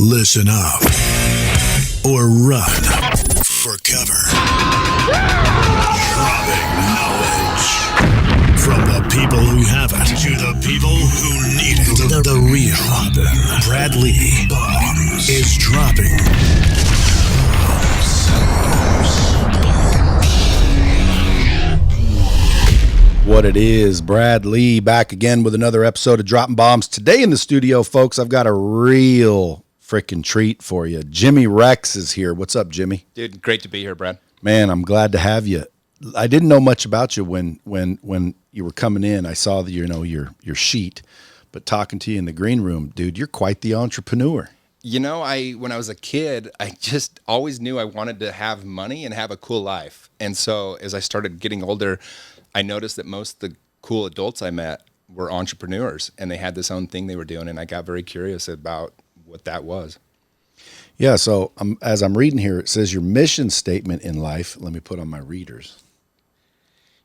Listen up or run for cover. Dropping knowledge from the people who have it to the people who need it. The real Brad Lee is dropping What it is, Brad Lee back again with another episode of Dropping Bombs. Today in the studio, folks, I've got a real freaking treat for you. Jimmy Rex is here. What's up, Jimmy? Dude, great to be here, Brad. Man, I'm glad to have you. I didn't know much about you when you were coming in. I saw your sheet, but talking to you in the green room, dude, you're quite the entrepreneur. You know, when I was a kid, I just always knew I wanted to have money and have a cool life. And so as I started getting older, I noticed that most of the cool adults I met were entrepreneurs, and they had this own thing they were doing, and I got very curious about what that was. Yeah, so as I'm reading here, it says your mission statement in life. Let me put on my readers.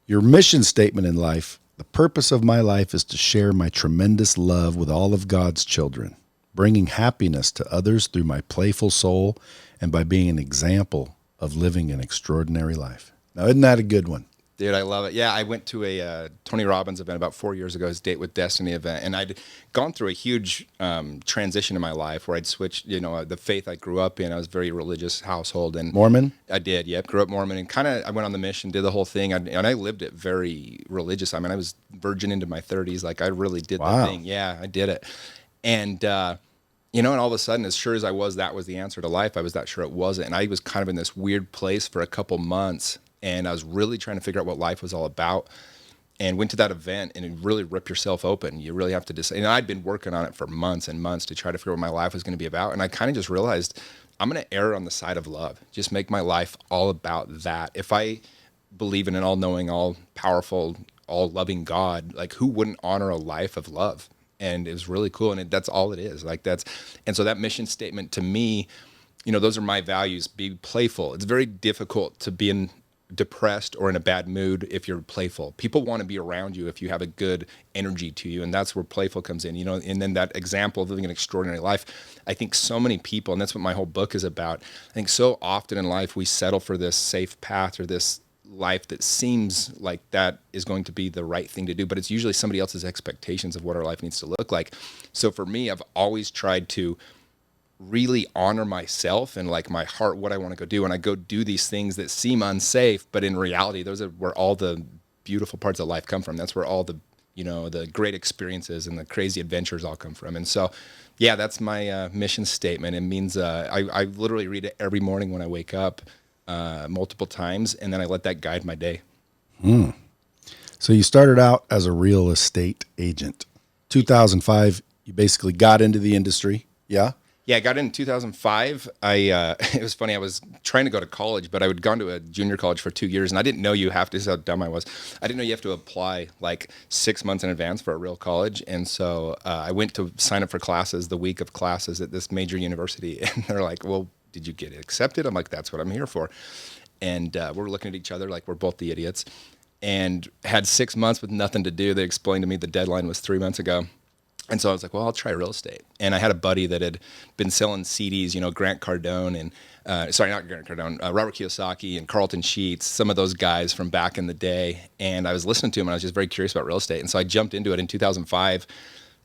Your mission statement in life: the purpose of my life is to share my tremendous love with all of God's children, bringing happiness to others through my playful soul and by being an example of living an extraordinary life. Now, isn't that a good one? Dude, I love it. Yeah, I went to a Tony Robbins event about 4 years ago, his Date with Destiny event, and I'd gone through a huge transition in my life where I'd switched, the faith I grew up in. I was a very religious household. And Mormon? I did, yep. Grew up Mormon, and I went on the mission, did the whole thing, and I lived it very religious. I mean, I was virgin into my 30s. Like, I really did the thing. Yeah, I did it. And, and all of a sudden, as sure as I was, that was the answer to life, I was that sure it wasn't. And I was kind of in this weird place for a couple months. And I was really trying to figure out what life was all about, and went to that event, and it really rip yourself open. You really have to decide. And I'd been working on it for months and months to try to figure out what my life was going to be about. And I kind of just realized I'm going to err on the side of love. Just make my life all about that. If I believe in an all-knowing, all-powerful, all-loving God, like, who wouldn't honor a life of love? And it was really cool. And that's all it is. And so that mission statement to me, those are my values. Be playful. It's very difficult to be depressed or in a bad mood if you're playful. People want to be around you if you have a good energy to you, and that's where playful comes in. And then that example of living an extraordinary life. I think so many people, and that's what my whole book is about, I think so often in life we settle for this safe path or this life that seems like that is going to be the right thing to do, but it's usually somebody else's expectations of what our life needs to look like. So for me, I've always tried to really honor myself and like my heart, what I want to go do. And I go do these things that seem unsafe, but in reality, those are where all the beautiful parts of life come from. That's where all the, the great experiences and the crazy adventures all come from. And so, yeah, that's my mission statement. It means I literally read it every morning when I wake up multiple times, and then I let that guide my day. So you started out as a real estate agent. 2005, you basically got into the industry. Yeah? Yeah, I got in 2005. It was funny. I was trying to go to college, but I had gone to a junior college for 2 years, and I didn't know you have to. This is how dumb I was. I didn't know you have to apply like 6 months in advance for a real college, and so I went to sign up for classes the week of classes at this major university, and they're like, "Well, did you get accepted?" I'm like, "That's what I'm here for." And we're looking at each other like we're both the idiots, and had 6 months with nothing to do. They explained to me the deadline was 3 months ago. And so I was like, well, I'll try real estate. And I had a buddy that had been selling CDs, Grant Cardone and, not Grant Cardone, Robert Kiyosaki and Carlton Sheets, some of those guys from back in the day. And I was listening to him, and I was just very curious about real estate. And so I jumped into it in 2005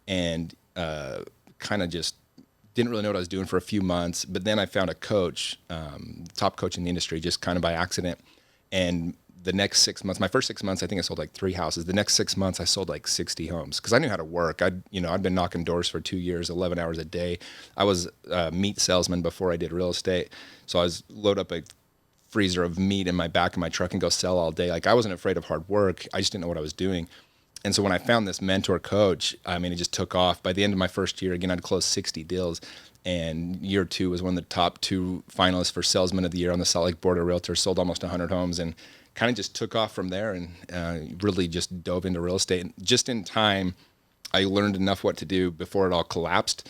and kind of just didn't really know what I was doing for a few months. But then I found a coach, top coach in the industry, just kind of by accident. And the next 6 months, my first 6 months, I think I sold like 3 houses. The next 6 months, I sold like 60 homes because I knew how to work. I'd been knocking doors for 2 years, 11 hours a day. I was a meat salesman before I did real estate. So I was load up a freezer of meat in my back of my truck and go sell all day. Like, I wasn't afraid of hard work. I just didn't know what I was doing. And so when I found this mentor coach, I mean, it just took off. By the end of my first year, again, I'd closed 60 deals. And year 2 was one of the top 2 finalists for Salesman of the Year on the Salt Lake Board of Realtors, sold almost 100 homes, and kind of just took off from there and really just dove into real estate. And just in time, I learned enough what to do before it all collapsed.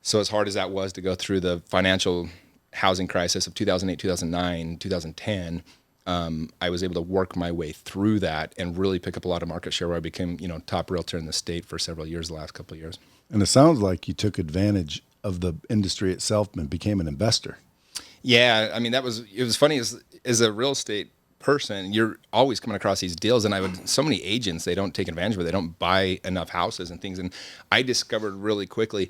So as hard as that was to go through the financial housing crisis of 2008, 2009, 2010, I was able to work my way through that and really pick up a lot of market share where I became, top realtor in the state for several years, the last couple of years. And it sounds like you took advantage of the industry itself and became an investor. Yeah, I mean, it was funny as a real estate person, you're always coming across these deals, and so many agents, they don't take advantage of it. They don't buy enough houses and things. And I discovered really quickly,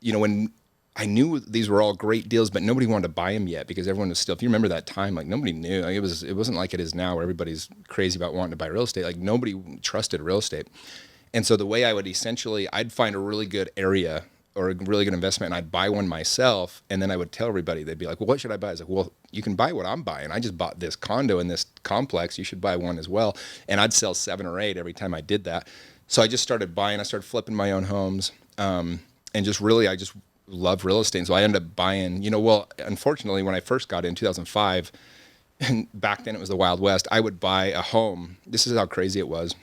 when I knew these were all great deals, but nobody wanted to buy them yet because everyone was still, if you remember that time, like nobody knew. Like, it wasn't like it is now where everybody's crazy about wanting to buy real estate. Like nobody trusted real estate. And so the way I would I'd find a really good area or a really good investment, and I'd buy one myself, and then I would tell everybody, they'd be like, well, what should I buy? I was like, well, you can buy what I'm buying. I just bought this condo in this complex. You should buy one as well. And I'd sell 7 or 8 every time I did that. So I just started buying. I started flipping my own homes, and just really, I just love real estate. And so I ended up buying, unfortunately, when I first got in 2005, and back then it was the Wild West, I would buy a home. This is how crazy it was.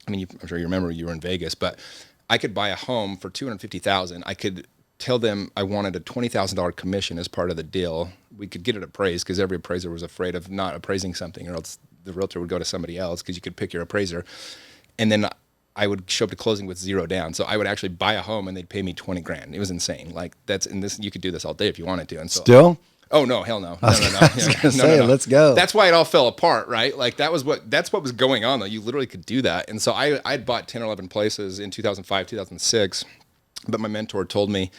I mean, I'm sure you remember you were in Vegas, but I could buy a home for $250,000. I could tell them I wanted a $20,000 commission as part of the deal. We could get it appraised because every appraiser was afraid of not appraising something, or else the realtor would go to somebody else because you could pick your appraiser. And then I would show up to closing with 0 down. So I would actually buy a home and they'd pay me $20,000. It was insane. Like you could do this all day if you wanted to. And so Still? Oh no, hell no. No. Let's go. That's why it all fell apart, right? Like that's what was going on though. You literally could do that. And so I'd bought 10 or 11 places in 2005, 2006. But my mentor told me,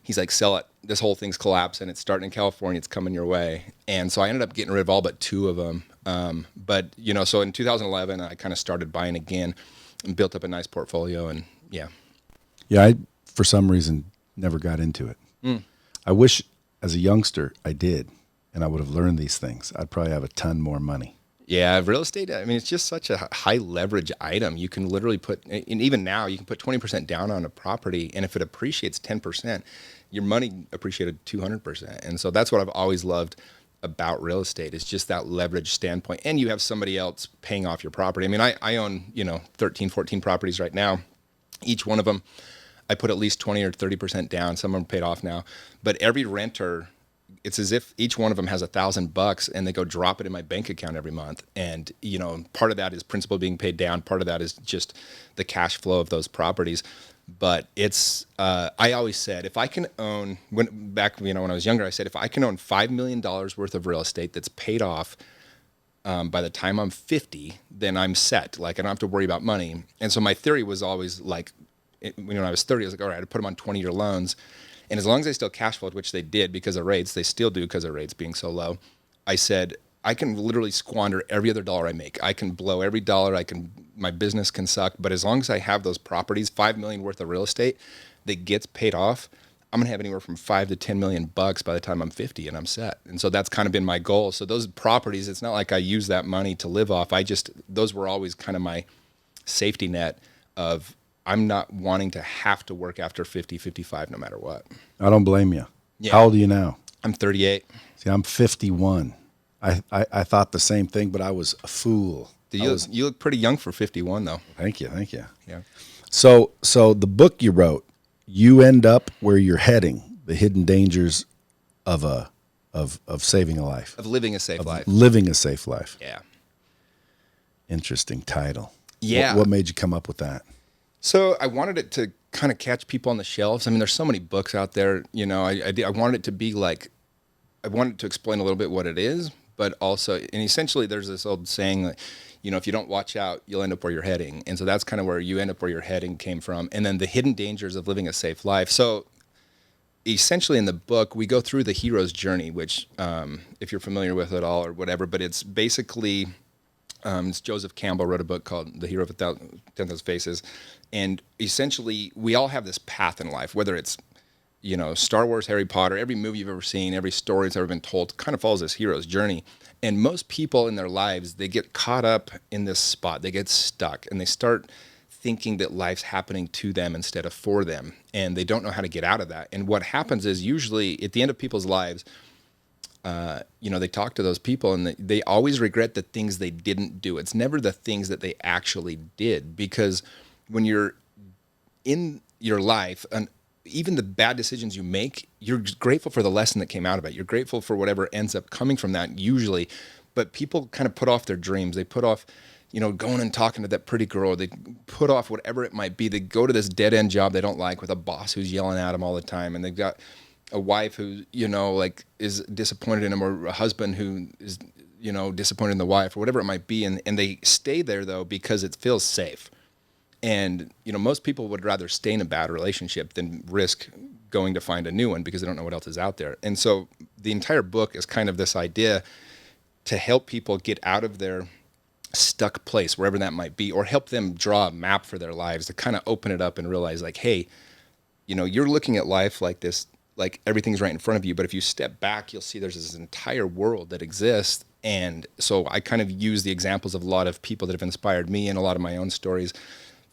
he's like, sell it. This whole thing's collapsing. It's starting in California. It's coming your way. And so I ended up getting rid of all but 2 of them. So in 2011, I kind of started buying again and built up a nice portfolio. And yeah. Yeah, I, for some reason, never got into it. I wish as a youngster I did, and I would have learned these things. I'd probably have a ton more money. Yeah, real estate, I mean, it's just such a high leverage item. You can literally and even now, you can put 20% down on a property, and if it appreciates 10%, your money appreciated 200%. And so that's what I've always loved about real estate, is just that leverage standpoint. And you have somebody else paying off your property. I mean, I own, 13, 14 properties right now. Each one of them, I put at least 20 or 30% down. Some of them paid off now. But every renter, it's as if each one of them has $1,000 and they go drop it in my bank account every month. And, part of that is principal being paid down. Part of that is just the cash flow of those properties. But it's, I always said, if I can own, when I was younger, I said, if I can own $5 million worth of real estate that's paid off by the time I'm 50, then I'm set. Like, I don't have to worry about money. And so my theory was always like, when I was 30, I was like, all right, I'd put them on 20-year loans. And as long as they still cash flowed, which they did because of rates, they still do because of rates being so low, I said, I can literally squander every other dollar I make. I can blow every dollar. My business can suck. But as long as I have those properties, $5 million worth of real estate that gets paid off, I'm going to have anywhere from $5 to $10 million by the time I'm 50 and I'm set. And so that's kind of been my goal. So those properties, it's not like I use that money to live off. Those were always kind of my safety net of, I'm not wanting to have to work after 50, 55, no matter what. I don't blame you. Yeah. How old are you now? I'm 38. See, I'm 51. I thought the same thing, but I was a fool. You look pretty young for 51, though. Thank you. Yeah. So the book you wrote, you end up where you're heading, the hidden dangers of saving a life. Of living a safe life. Living a safe life. Yeah. Interesting title. Yeah. What made you come up with that? So I wanted it to kind of catch people on the shelves. I mean, there's so many books out there. I wanted it to be like, I wanted to explain a little bit what it is, but also, and essentially there's this old saying that, if you don't watch out, you'll end up where you're heading. And so that's kind of where you end up where you're heading came from. And then the hidden dangers of living a safe life. So essentially in the book, we go through the hero's journey, which if you're familiar with it all or whatever, but it's basically, it's Joseph Campbell wrote a book called The Hero of 10,000 Faces. And essentially we all have this path in life, whether it's, Star Wars, Harry Potter, every movie you've ever seen, every story that's ever been told kind of follows this hero's journey. And most people in their lives, they get caught up in this spot. They get stuck and they start thinking that life's happening to them instead of for them. And they don't know how to get out of that. And what happens is usually at the end of people's lives, they talk to those people and they always regret the things they didn't do. It's never the things that they actually did, because when you're in your life, and even the bad decisions you make, you're grateful for the lesson that came out of it. You're grateful for whatever ends up coming from that usually, but people kind of put off their dreams. They put off, going and talking to that pretty girl. They put off whatever it might be. They go to this dead end job they don't like with a boss who's yelling at them all the time. And they've got a wife who, is disappointed in them, or a husband who is, disappointed in the wife, or whatever it might be. And they stay there though, because it feels safe. And, most people would rather stay in a bad relationship than risk going to find a new one because they don't know what else is out there. And so the entire book is kind of this idea to help people get out of their stuck place, wherever that might be, or help them draw a map for their lives to kind of open it up and realize like, hey, you're looking at life like this, like everything's right in front of you. But if you step back, you'll see there's this entire world that exists. And so I kind of use the examples of a lot of people that have inspired me and a lot of my own stories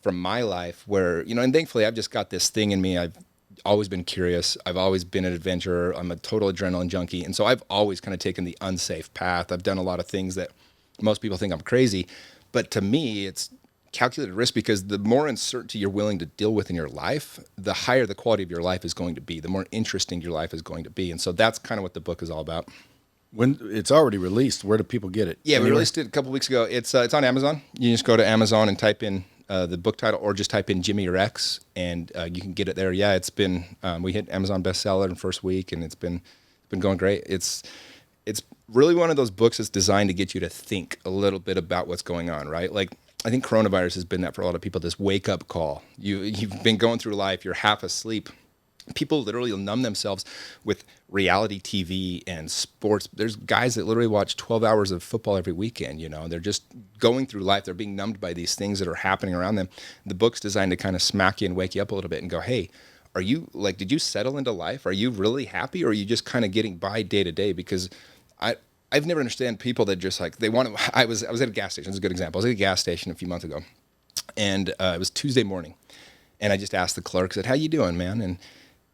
from my life where, and thankfully I've just got this thing in me. I've always been curious. I've always been an adventurer. I'm a total adrenaline junkie. And so I've always kind of taken the unsafe path. I've done a lot of things that most people think I'm crazy, but to me, it's calculated risk, because the more uncertainty you're willing to deal with in your life, the higher the quality of your life is going to be, the more interesting your life is going to be. And so that's kind of what the book is all about. When it's already released, where do people get it? Yeah, we released it a couple weeks ago. It's on Amazon. You just go to Amazon and type in the book title, or just type in Jimmy Rex, and you can get it there. Yeah, it's been we hit Amazon bestseller in the first week, and it's been going great. It's really one of those books that's designed to get you to think a little bit about what's going on, right? Like, I think coronavirus has been that for a lot of people, this wake-up call. You've been going through life, you're half asleep. People literally numb themselves with reality TV and sports. There's guys that literally watch 12 hours of football every weekend, They're just going through life. They're being numbed by these things that are happening around them. The book's designed to kind of smack you and wake you up a little bit and go, hey, did you settle into life? Are you really happy, or are you just kind of getting by day to day? Because I've never understand people that just like, they want to, I was at a gas station. It's a good example. I was at a gas station a few months ago, and it was Tuesday morning, and I just asked the clerk, I said, how you doing, man? And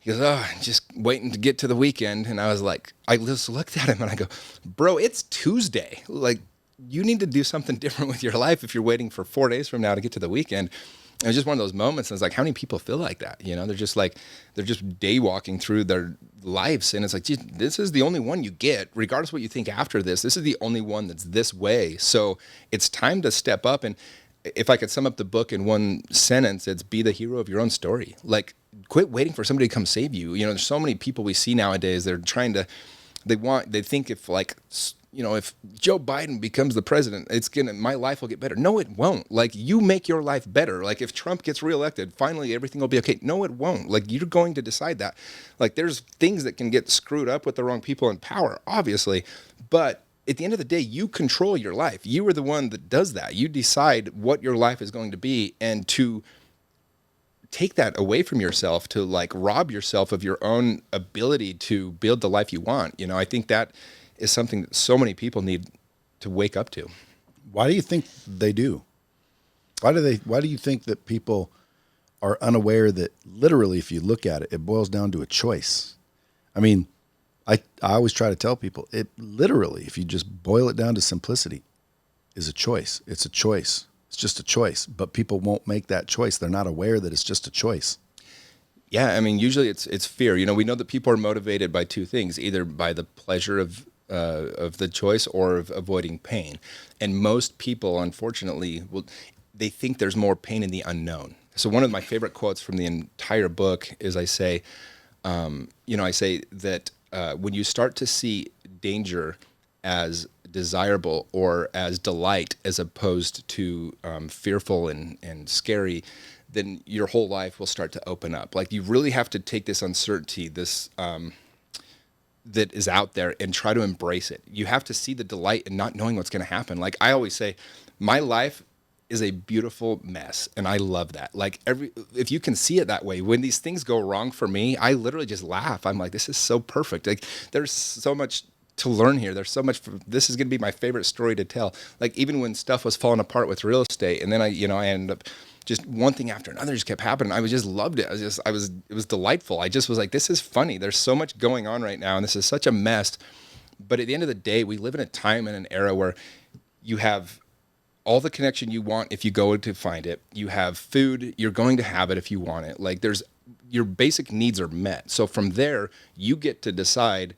he goes, oh, just waiting to get to the weekend. And I was like, I just looked at him and I go, bro, it's Tuesday. Like, you need to do something different with your life if you're waiting for 4 days from now to get to the weekend. It was just one of those moments. And it's like, how many people feel like that? They're just day walking through their lives. And it's like, geez, this is the only one you get, regardless of what you think after this. This is the only one that's this way. So it's time to step up. And if I could sum up the book in one sentence, it's be the hero of your own story. Like, quit waiting for somebody to come save you. There's so many people we see nowadays. They're trying to, they think if Joe Biden becomes the president, my life will get better. No, it won't. Like, you make your life better. Like, if Trump gets reelected, finally everything will be okay. No, it won't. Like, you're going to decide that. Like, there's things that can get screwed up with the wrong people in power, obviously, but at the end of the day, you control your life. You are the one that does that. You decide what your life is going to be, and to take that away from yourself, to like rob yourself of your own ability to build the life you want. I think that is something that so many people need to wake up to. Why do you think they do? Why do you think that people are unaware that literally, if you look at it, it boils down to a choice? I mean, I always try to tell people, it literally, if you just boil it down to simplicity, is a choice. It's a choice. It's just a choice, but people won't make that choice. They're not aware that it's just a choice. Yeah, I mean, usually it's fear. We know that people are motivated by two things, either by the pleasure of the choice or of avoiding pain. And most people, unfortunately, they think there's more pain in the unknown. So one of my favorite quotes from the entire book is I say that when you start to see danger as desirable or as delight as opposed to fearful and scary, then your whole life will start to open up. Like, you really have to take this uncertainty, this that is out there, and try to embrace it. You have to see the delight in not knowing what's going to happen. Like, I always say, my life is a beautiful mess, and I love that. Like, if you can see it that way, when these things go wrong for me, I literally just laugh. I'm like, this is so perfect. Like, there's so much to learn here. There's so much. This is going to be my favorite story to tell. Like, even when stuff was falling apart with real estate, and then I ended up just one thing after another just kept happening. I just loved it. It was delightful. I just was like, this is funny. There's so much going on right now, and this is such a mess. But at the end of the day, we live in a time and an era where you have all the connection you want if you go to find it. You have food. You're going to have it if you want it. Like, your basic needs are met. So from there, you get to decide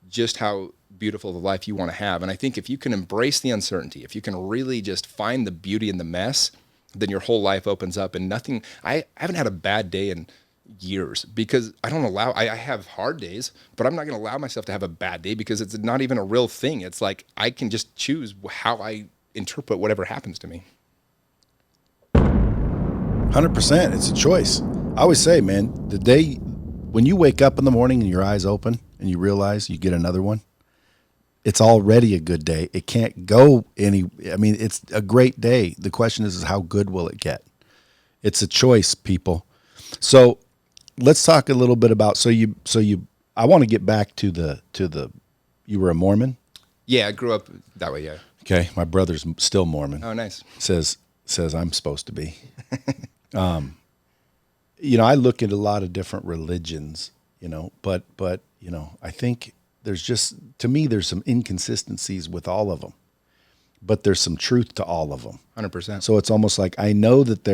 just how beautiful the life you want to have. And I think if you can embrace the uncertainty, if you can really just find the beauty in the mess, then your whole life opens up. And I haven't had a bad day in years because I have hard days, but I'm not going to allow myself to have a bad day because it's not even a real thing. It's like I can just choose how I interpret whatever happens to me. 100%. It's a choice. I always say, man, the day when you wake up in the morning and your eyes open and you realize you get another one, it's already a good day. It can't go it's a great day. The question is how good will it get? It's a choice, people. So let's talk a little bit about, I want to get back to the, you were a Mormon? Yeah, I grew up that way. Yeah. Okay. My brother's still Mormon. Oh, nice. Says I'm supposed to be. I look at a lot of different religions, but I think there's some inconsistencies with all of them, but there's some truth to all of them. 100%. So it's almost like I know that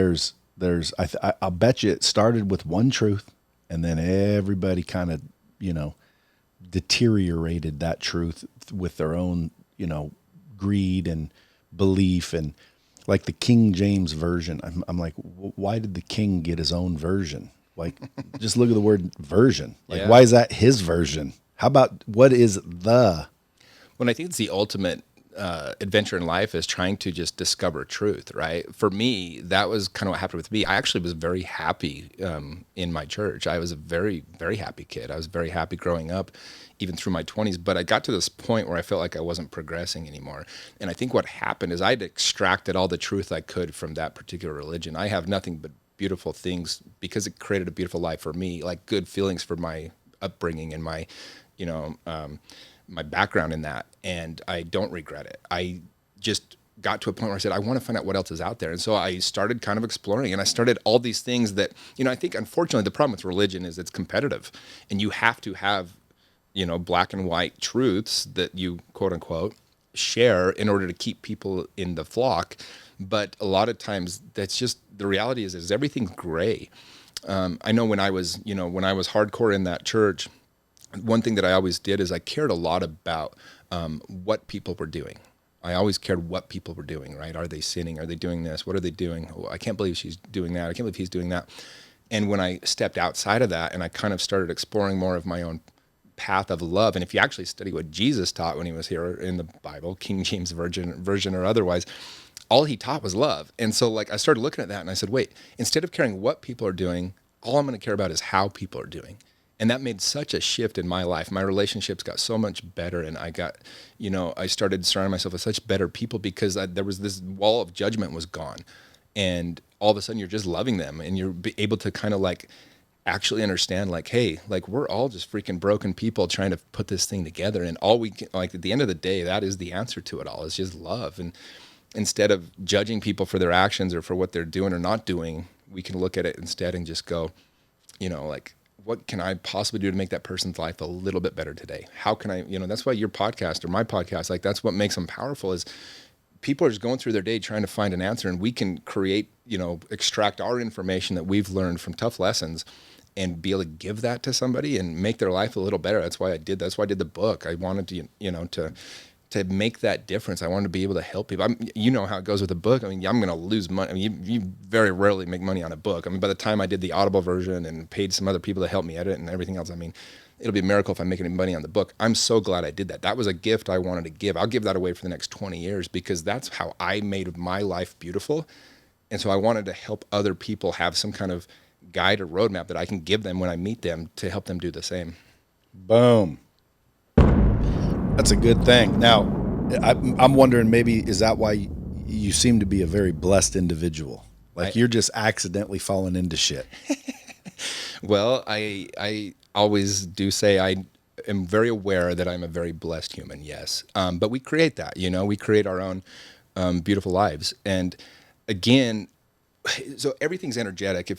I'll bet you it started with one truth and then everybody kind of, deteriorated that truth with their own, greed and belief. And like the King James version, I'm like, why did the king get his own version? Like, just look at the word version. Like, why is that his version? How about what is the? Well, I think it's the ultimate adventure in life is trying to just discover truth, right? For me, that was kind of what happened with me. I actually was very happy in my church. I was a very, very happy kid. I was very happy growing up, even through my 20s. But I got to this point where I felt like I wasn't progressing anymore. And I think what happened is I'd extracted all the truth I could from that particular religion. I have nothing but beautiful things because it created a beautiful life for me, like good feelings for my upbringing and my, my background in that, and I don't regret it. I just got to a point where I said, I want to find out what else is out there. And so I started kind of exploring, and I started all these things that, I think unfortunately the problem with religion is it's competitive, and you have to have, black and white truths that you quote unquote share in order to keep people in the flock. But a lot of times that's just, the reality is everything's gray. I know when I was hardcore in that church, one thing that I always did is I cared a lot about what people were doing. I always cared what people were doing, right? Are they sinning? Are they doing this? What are they doing? Oh, I can't believe she's doing that. I can't believe he's doing that. And when I stepped outside of that and I kind of started exploring more of my own path of love, and if you actually study what Jesus taught when he was here in the Bible, King James version or otherwise, all he taught was love. And so I started looking at that and I said, wait, instead of caring what people are doing, all I'm going to care about is how people are doing. And that made such a shift in my life. My relationships got so much better, and I got, I started surrounding myself with such better people because there was this wall of judgment was gone. And all of a sudden you're just loving them, and you're able to kind of actually understand hey, we're all just freaking broken people trying to put this thing together. And all we can, at the end of the day, that is the answer to it all. It's just love. And instead of judging people for their actions or for what they're doing or not doing, we can look at it instead and just go, what can I possibly do to make that person's life a little bit better today? How can I, that's why your podcast or my podcast, that's what makes them powerful is people are just going through their day trying to find an answer, and we can create, extract our information that we've learned from tough lessons and be able to give that to somebody and make their life a little better. That's why I did the book. I wanted to, to make that difference. I wanted to be able to help people. You know how it goes with a book. I'm going to lose money. You very rarely make money on a book. By the time I did the Audible version and paid some other people to help me edit and everything else, it'll be a miracle if I make any money on the book. I'm so glad I did that. That was a gift I wanted to give. I'll give that away for the next 20 years because that's how I made my life beautiful. And so I wanted to help other people have some kind of guide or roadmap that I can give them when I meet them to help them do the same. Boom. That's a good thing. Now, I'm wondering, maybe is that why you seem to be a very blessed individual? You're just accidentally falling into shit. Well, I always do say I am very aware that I'm a very blessed human, yes. But we create that, we create our own beautiful lives. And again, so everything's energetic.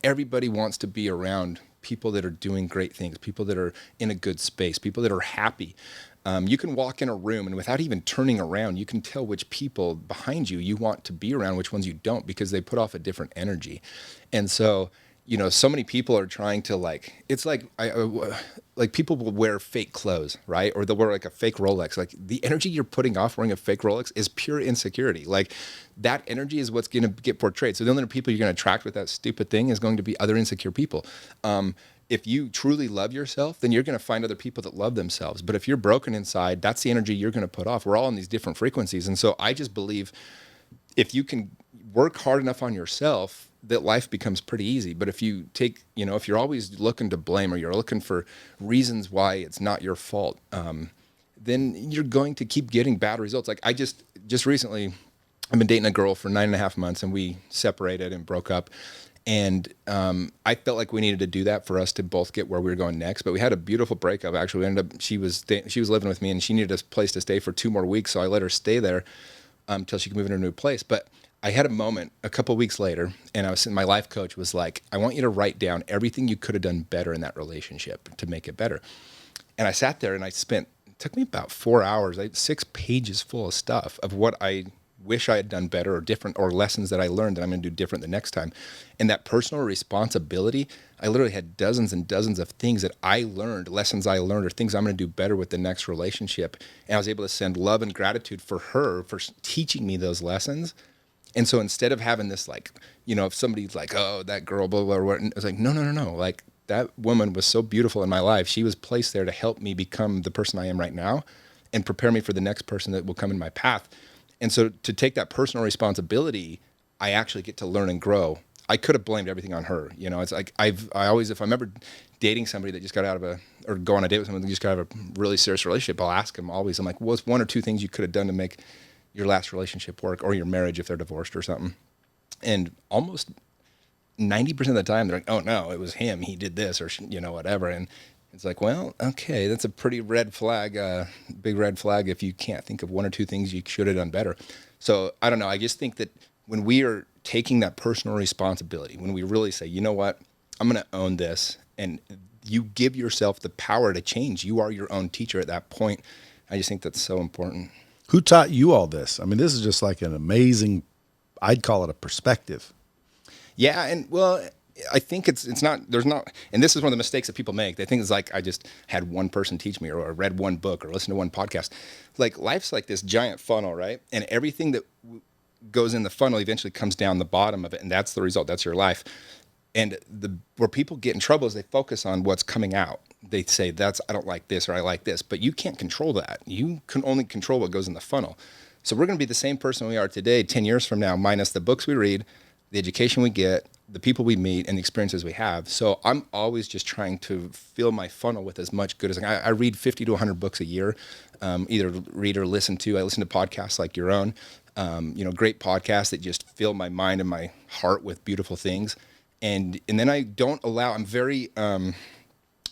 Everybody wants to be around people that are doing great things, people that are in a good space, people that are happy. You can walk in a room and without even turning around, you can tell which people behind you want to be around, which ones you don't, because they put off a different energy. And so, so many people are trying to it's like like people will wear fake clothes, right? Or they'll wear like a fake Rolex. Like the energy you're putting off wearing a fake Rolex is pure insecurity. Like that energy is what's going to get portrayed. So the only people you're going to attract with that stupid thing is going to be other insecure people. If you truly love yourself, then you're going to find other people that love themselves. But if you're broken inside, that's the energy you're going to put off. We're all in these different frequencies. And so I just believe if you can work hard enough on yourself, that life becomes pretty easy. But if you take, if you're always looking to blame or you're looking for reasons why it's not your fault, then you're going to keep getting bad results. Like I just recently, I've been dating a girl for 9.5 months and we separated and broke up. And I felt like we needed to do that for us to both get where we were going next. But we had a beautiful breakup. Actually, we ended up, she was living with me and she needed a place to stay for 2 more weeks. So I let her stay there until she could move into a new place. But I had a moment a couple of weeks later, and my life coach was like, I want you to write down everything you could have done better in that relationship to make it better. And I sat there and it took me about 4 hours, 6 pages full of stuff of what I wish I had done better or different, or lessons that I learned that I'm going to do different the next time. And that personal responsibility, I literally had dozens and dozens of things that I learned, lessons I learned, or things I'm going to do better with the next relationship. And I was able to send love and gratitude for her for teaching me those lessons. And so instead of having this if somebody's like, oh, that girl, blah, blah, blah, I was like, no. Like that woman was so beautiful in my life. She was placed there to help me become the person I am right now and prepare me for the next person that will come in my path. And so to take that personal responsibility, I actually get to learn and grow. I could have blamed everything on her. It's like I always, if I'm ever dating somebody that just got out of or go on a date with someone that just got out of a really serious relationship, I'll ask them always, I'm like, what's 1 or 2 things you could have done to make your last relationship work, or your marriage if they're divorced or something? And almost 90% of the time they're like, oh no, it was him. He did this or, whatever. And it's like, well, okay, that's a pretty red flag, big red flag if you can't think of 1 or 2 things you should have done better. So I don't know. I just think that when we are taking that personal responsibility, when we really say, you know what, I'm going to own this, and you give yourself the power to change. You are your own teacher at that point. I just think that's so important. Who taught you all this? I mean, this is just like an amazing, I'd call it a perspective. Yeah. And well, I think it's not, there's not, and this is one of the mistakes that people make. They think it's like, I just had one person teach me, or read one book, or listened to one podcast. Like life's like this giant funnel, right? And everything that goes in the funnel eventually comes down the bottom of it. And that's the result. That's your life. And where people get in trouble is they focus on what's coming out. They say, I don't like this, or I like this, but you can't control that. You can only control what goes in the funnel. So we're going to be the same person we are today, 10 years from now, minus the books we read, the education we get, the people we meet, and the experiences we have. So I'm always just trying to fill my funnel with as much good as I read 50 to 100 books a year, either read or listen to. I listen to podcasts like your own, great podcasts that just fill my mind and my heart with beautiful things. And then I don't allow, I'm very,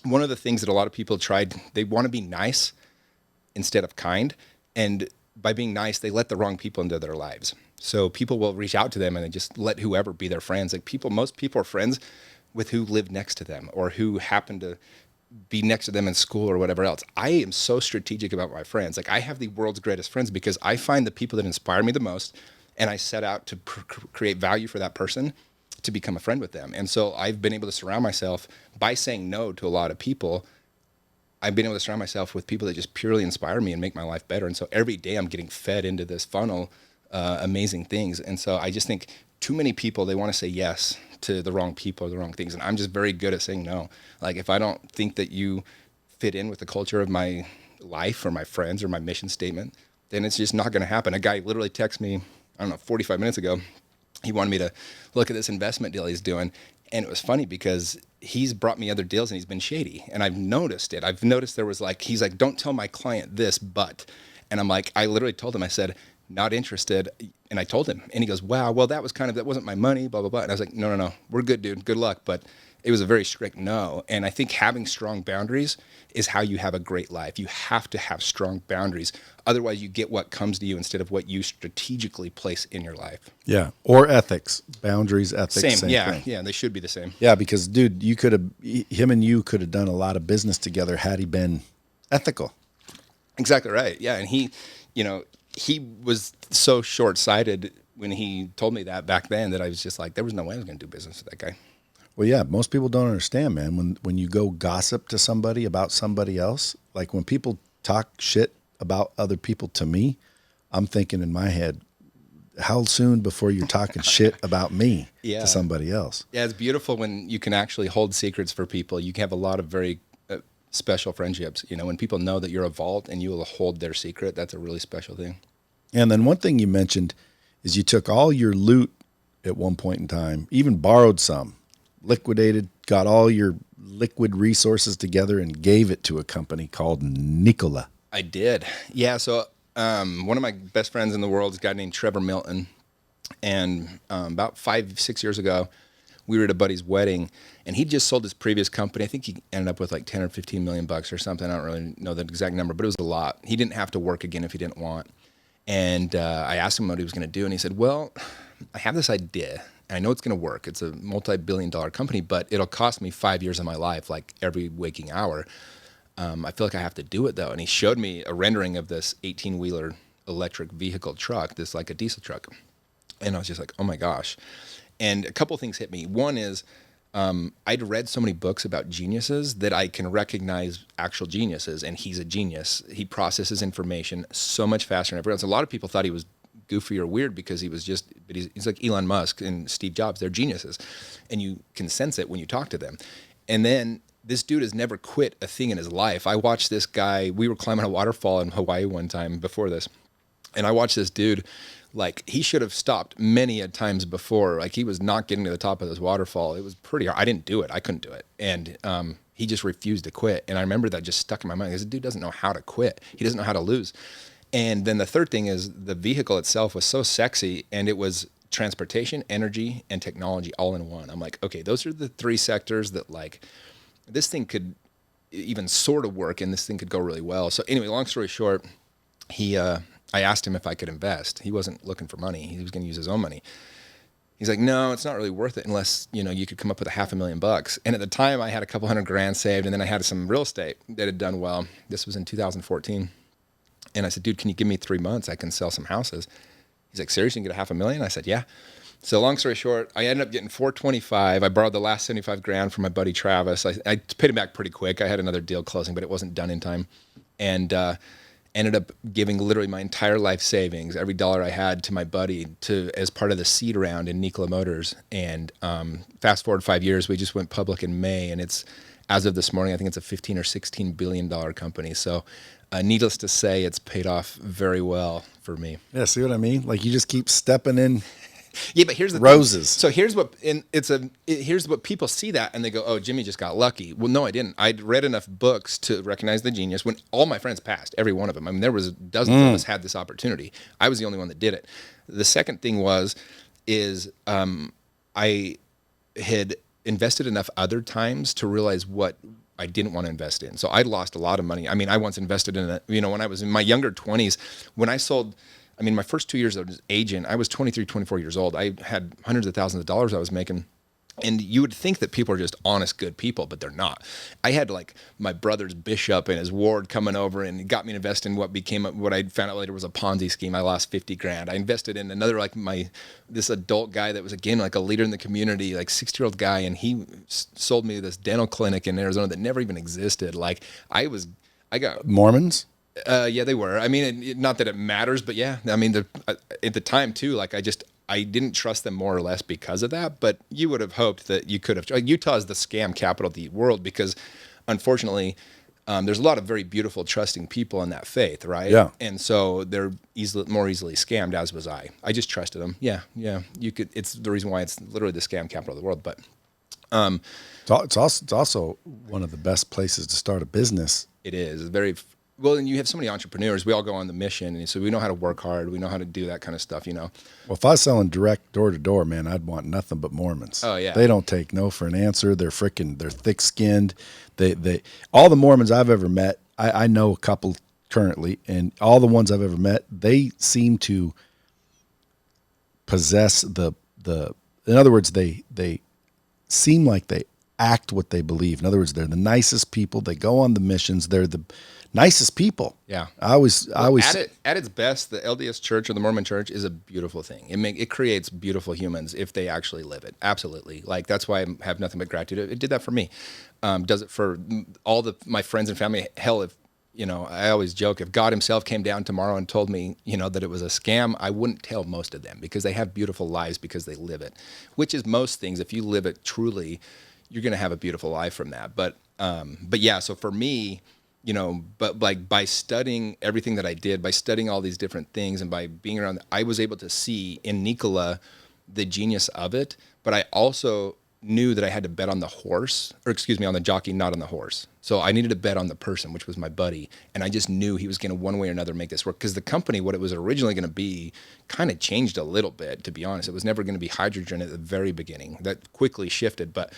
one of the things that a lot of people tried, they want to be nice instead of kind. And by being nice, they let the wrong people into their lives. So people will reach out to them and they just let whoever be their friends. Like most people are friends with who live next to them or who happen to be next to them in school or whatever else. I am so strategic about my friends. Like I have the world's greatest friends because I find the people that inspire me the most, and I set out to create value for that person to become a friend with them. And so I've been able to surround myself by saying no to a lot of people. I've been able to surround myself with people that just purely inspire me and make my life better. And so every day I'm getting fed into this funnel, amazing things. And so I just think too many people, they want to say yes to the wrong people or the wrong things. And I'm just very good at saying no. Like if I don't think that you fit in with the culture of my life or my friends or my mission statement, then it's just not going to happen. A guy literally texted me, 45 minutes ago. He wanted me to look at this investment deal he's doing. And it was funny because he's brought me other deals and he's been shady. And I've noticed it. I've noticed there was he's like, don't tell my client this, but. And I'm like, I literally told him, I said, not interested. And I told him. And he goes, wow, well, that wasn't my money, blah, blah, blah. And I was like, no. We're good, dude. Good luck. But it was a very strict no. And I think having strong boundaries is how you have a great life. You have to have strong boundaries. Otherwise, you get what comes to you instead of what you strategically place in your life. Yeah. Or ethics. Boundaries, ethics. Same yeah. Thing. Yeah, they should be the same. Yeah, because, dude, him and you could have done a lot of business together had he been ethical. Exactly right. Yeah. And he was so short-sighted when he told me that back then that I was just like, there was no way I was going to do business with that guy. Well, yeah, most people don't understand, man. When you go gossip to somebody about somebody else, like when people talk shit about other people to me, I'm thinking in my head, how soon before you're talking shit about me Yeah. to somebody else? Yeah, it's beautiful when you can actually hold secrets for people. You can have a lot of very special friendships. You know, when people know that you're a vault and you will hold their secret, that's a really special thing. And then one thing you mentioned is you took all your loot at one point in time, even borrowed some, liquidated, got all your liquid resources together and gave it to a company called Nikola. I did. Yeah. So one of my best friends in the world is a guy named Trevor Milton. And about 5-6 years ago, we were at a buddy's wedding, and he just sold his previous company. I think he ended up with like 10 or 15 million bucks or something. I don't really know the exact number, but it was a lot. He didn't have to work again if he didn't want. And I asked him what he was going to do, and he said, well, I have this idea. And I know it's going to work. It's a multi-billion-dollar company, but it'll cost me 5 years of my life, like every waking hour. I feel like I have to do it, though. And he showed me a rendering of this 18-wheeler electric vehicle truck, this like a diesel truck. And I was just like, oh, my gosh. And a couple of things hit me. One is I'd read so many books about geniuses that I can recognize actual geniuses, and he's a genius. He processes information so much faster than everyone else. A lot of people thought he was goofy or weird because he was just, but he's like Elon Musk and Steve Jobs. They're geniuses, and you can sense it when you talk to them. And then this dude has never quit a thing in his life. I watched this guy. We were climbing a waterfall in Hawaii one time before this, and I watched this dude. Like, he should have stopped many a times before. Like, he was not getting to the top of this waterfall. It was pretty hard. I didn't do it. I couldn't do it. And he just refused to quit. And I remember that just stuck in my mind. This dude doesn't know how to quit. He doesn't know how to lose. And then the third thing is the vehicle itself was so sexy, and it was transportation, energy, and technology all in one. I'm like, okay, those are the three sectors that, like, this thing could even sort of work, and this thing could go really well. So anyway, long story short, I asked him if I could invest. He wasn't looking for money. He was going to use his own money. He's like, no, it's not really worth it unless, you could come up with $500,000. And at the time, I had a couple $100,000 saved, and then I had some real estate that had done well. This was in 2014. And I said, dude, can you give me 3 months? I can sell some houses. He's like, seriously, you can get $500,000? I said, yeah. So long story short, I ended up getting $425. I borrowed the last $75,000 from my buddy Travis. I paid him back pretty quick. I had another deal closing, but it wasn't done in time. And ended up giving literally my entire life savings, every dollar I had, to my buddy as part of the seed round in Nikola Motors. And fast forward 5 years, we just went public in May, and it's, as of this morning, I think it's a $15 or $16 billion company. So needless to say, it's paid off very well for me. Yeah, see what I mean? Like, you just keep stepping in. Yeah, but here's the roses. Thing. So here's what people see that and they go, "Oh, Jimmy just got lucky." Well, no, I didn't. I'd read enough books to recognize the genius. When all my friends passed, every one of them. I mean, there was dozens of us had this opportunity. I was the only one that did it. The second thing is I had invested enough other times to realize what I didn't want to invest in. So I lost a lot of money. I mean, I once invested in when I was in my younger 20s, when I sold. I mean, my first 2 years as an agent, I was 23, 24 years old. I had hundreds of thousands of dollars I was making. And you would think that people are just honest, good people, but they're not. I had like my brother's bishop and his ward coming over and got me to invest in what I found out later was a Ponzi scheme. I lost $50,000. I invested in another, like this adult guy that was, again, like a leader in the community, like 60-year-old guy. And he sold me this dental clinic in Arizona that never even existed. Like I got Mormons? Yeah, they were. I mean, not that it matters, but yeah. I mean, at the time too, like I didn't trust them more or less because of that. But you would have hoped that you could have. Like, Utah is the scam capital of the world because, unfortunately, there's a lot of very beautiful, trusting people in that faith, right? Yeah. And so they're more easily scammed, as was I. I just trusted them. Yeah. You could. It's the reason why it's literally the scam capital of the world. But it's also one of the best places to start a business. It is very. Well, and you have so many entrepreneurs. We all go on the mission, and so we know how to work hard. We know how to do that kind of stuff, Well, if I was selling direct door to door, man, I'd want nothing but Mormons. Oh yeah, they don't take no for an answer. They're thick skinned. They all the Mormons I've ever met. I know a couple currently, and all the ones I've ever met, they seem to possess the. In other words, they seem like they act what they believe. In other words, they're the nicest people. They go on the missions. They're the nicest people. Yeah. I always At its best, the LDS Church or the Mormon Church is a beautiful thing. It creates beautiful humans if they actually live it. Absolutely. Like, that's why I have nothing but gratitude. It did that for me. Does it for all my friends and family. Hell, if, I always joke, if God himself came down tomorrow and told me, that it was a scam, I wouldn't tell most of them, because they have beautiful lives because they live it, which is most things. If you live it truly, you're going to have a beautiful life from that. But yeah, so for me, but like by studying everything that I did, by studying all these different things, and by being around, I was able to see in Nikola the genius of it. But I also knew that I had to bet on the horse, on the jockey, not on the horse. So I needed to bet on the person, which was my buddy. And I just knew he was going to one way or another make this work, because the company, what it was originally going to be, kind of changed a little bit, to be honest. It was never going to be hydrogen at the very beginning. That quickly shifted. But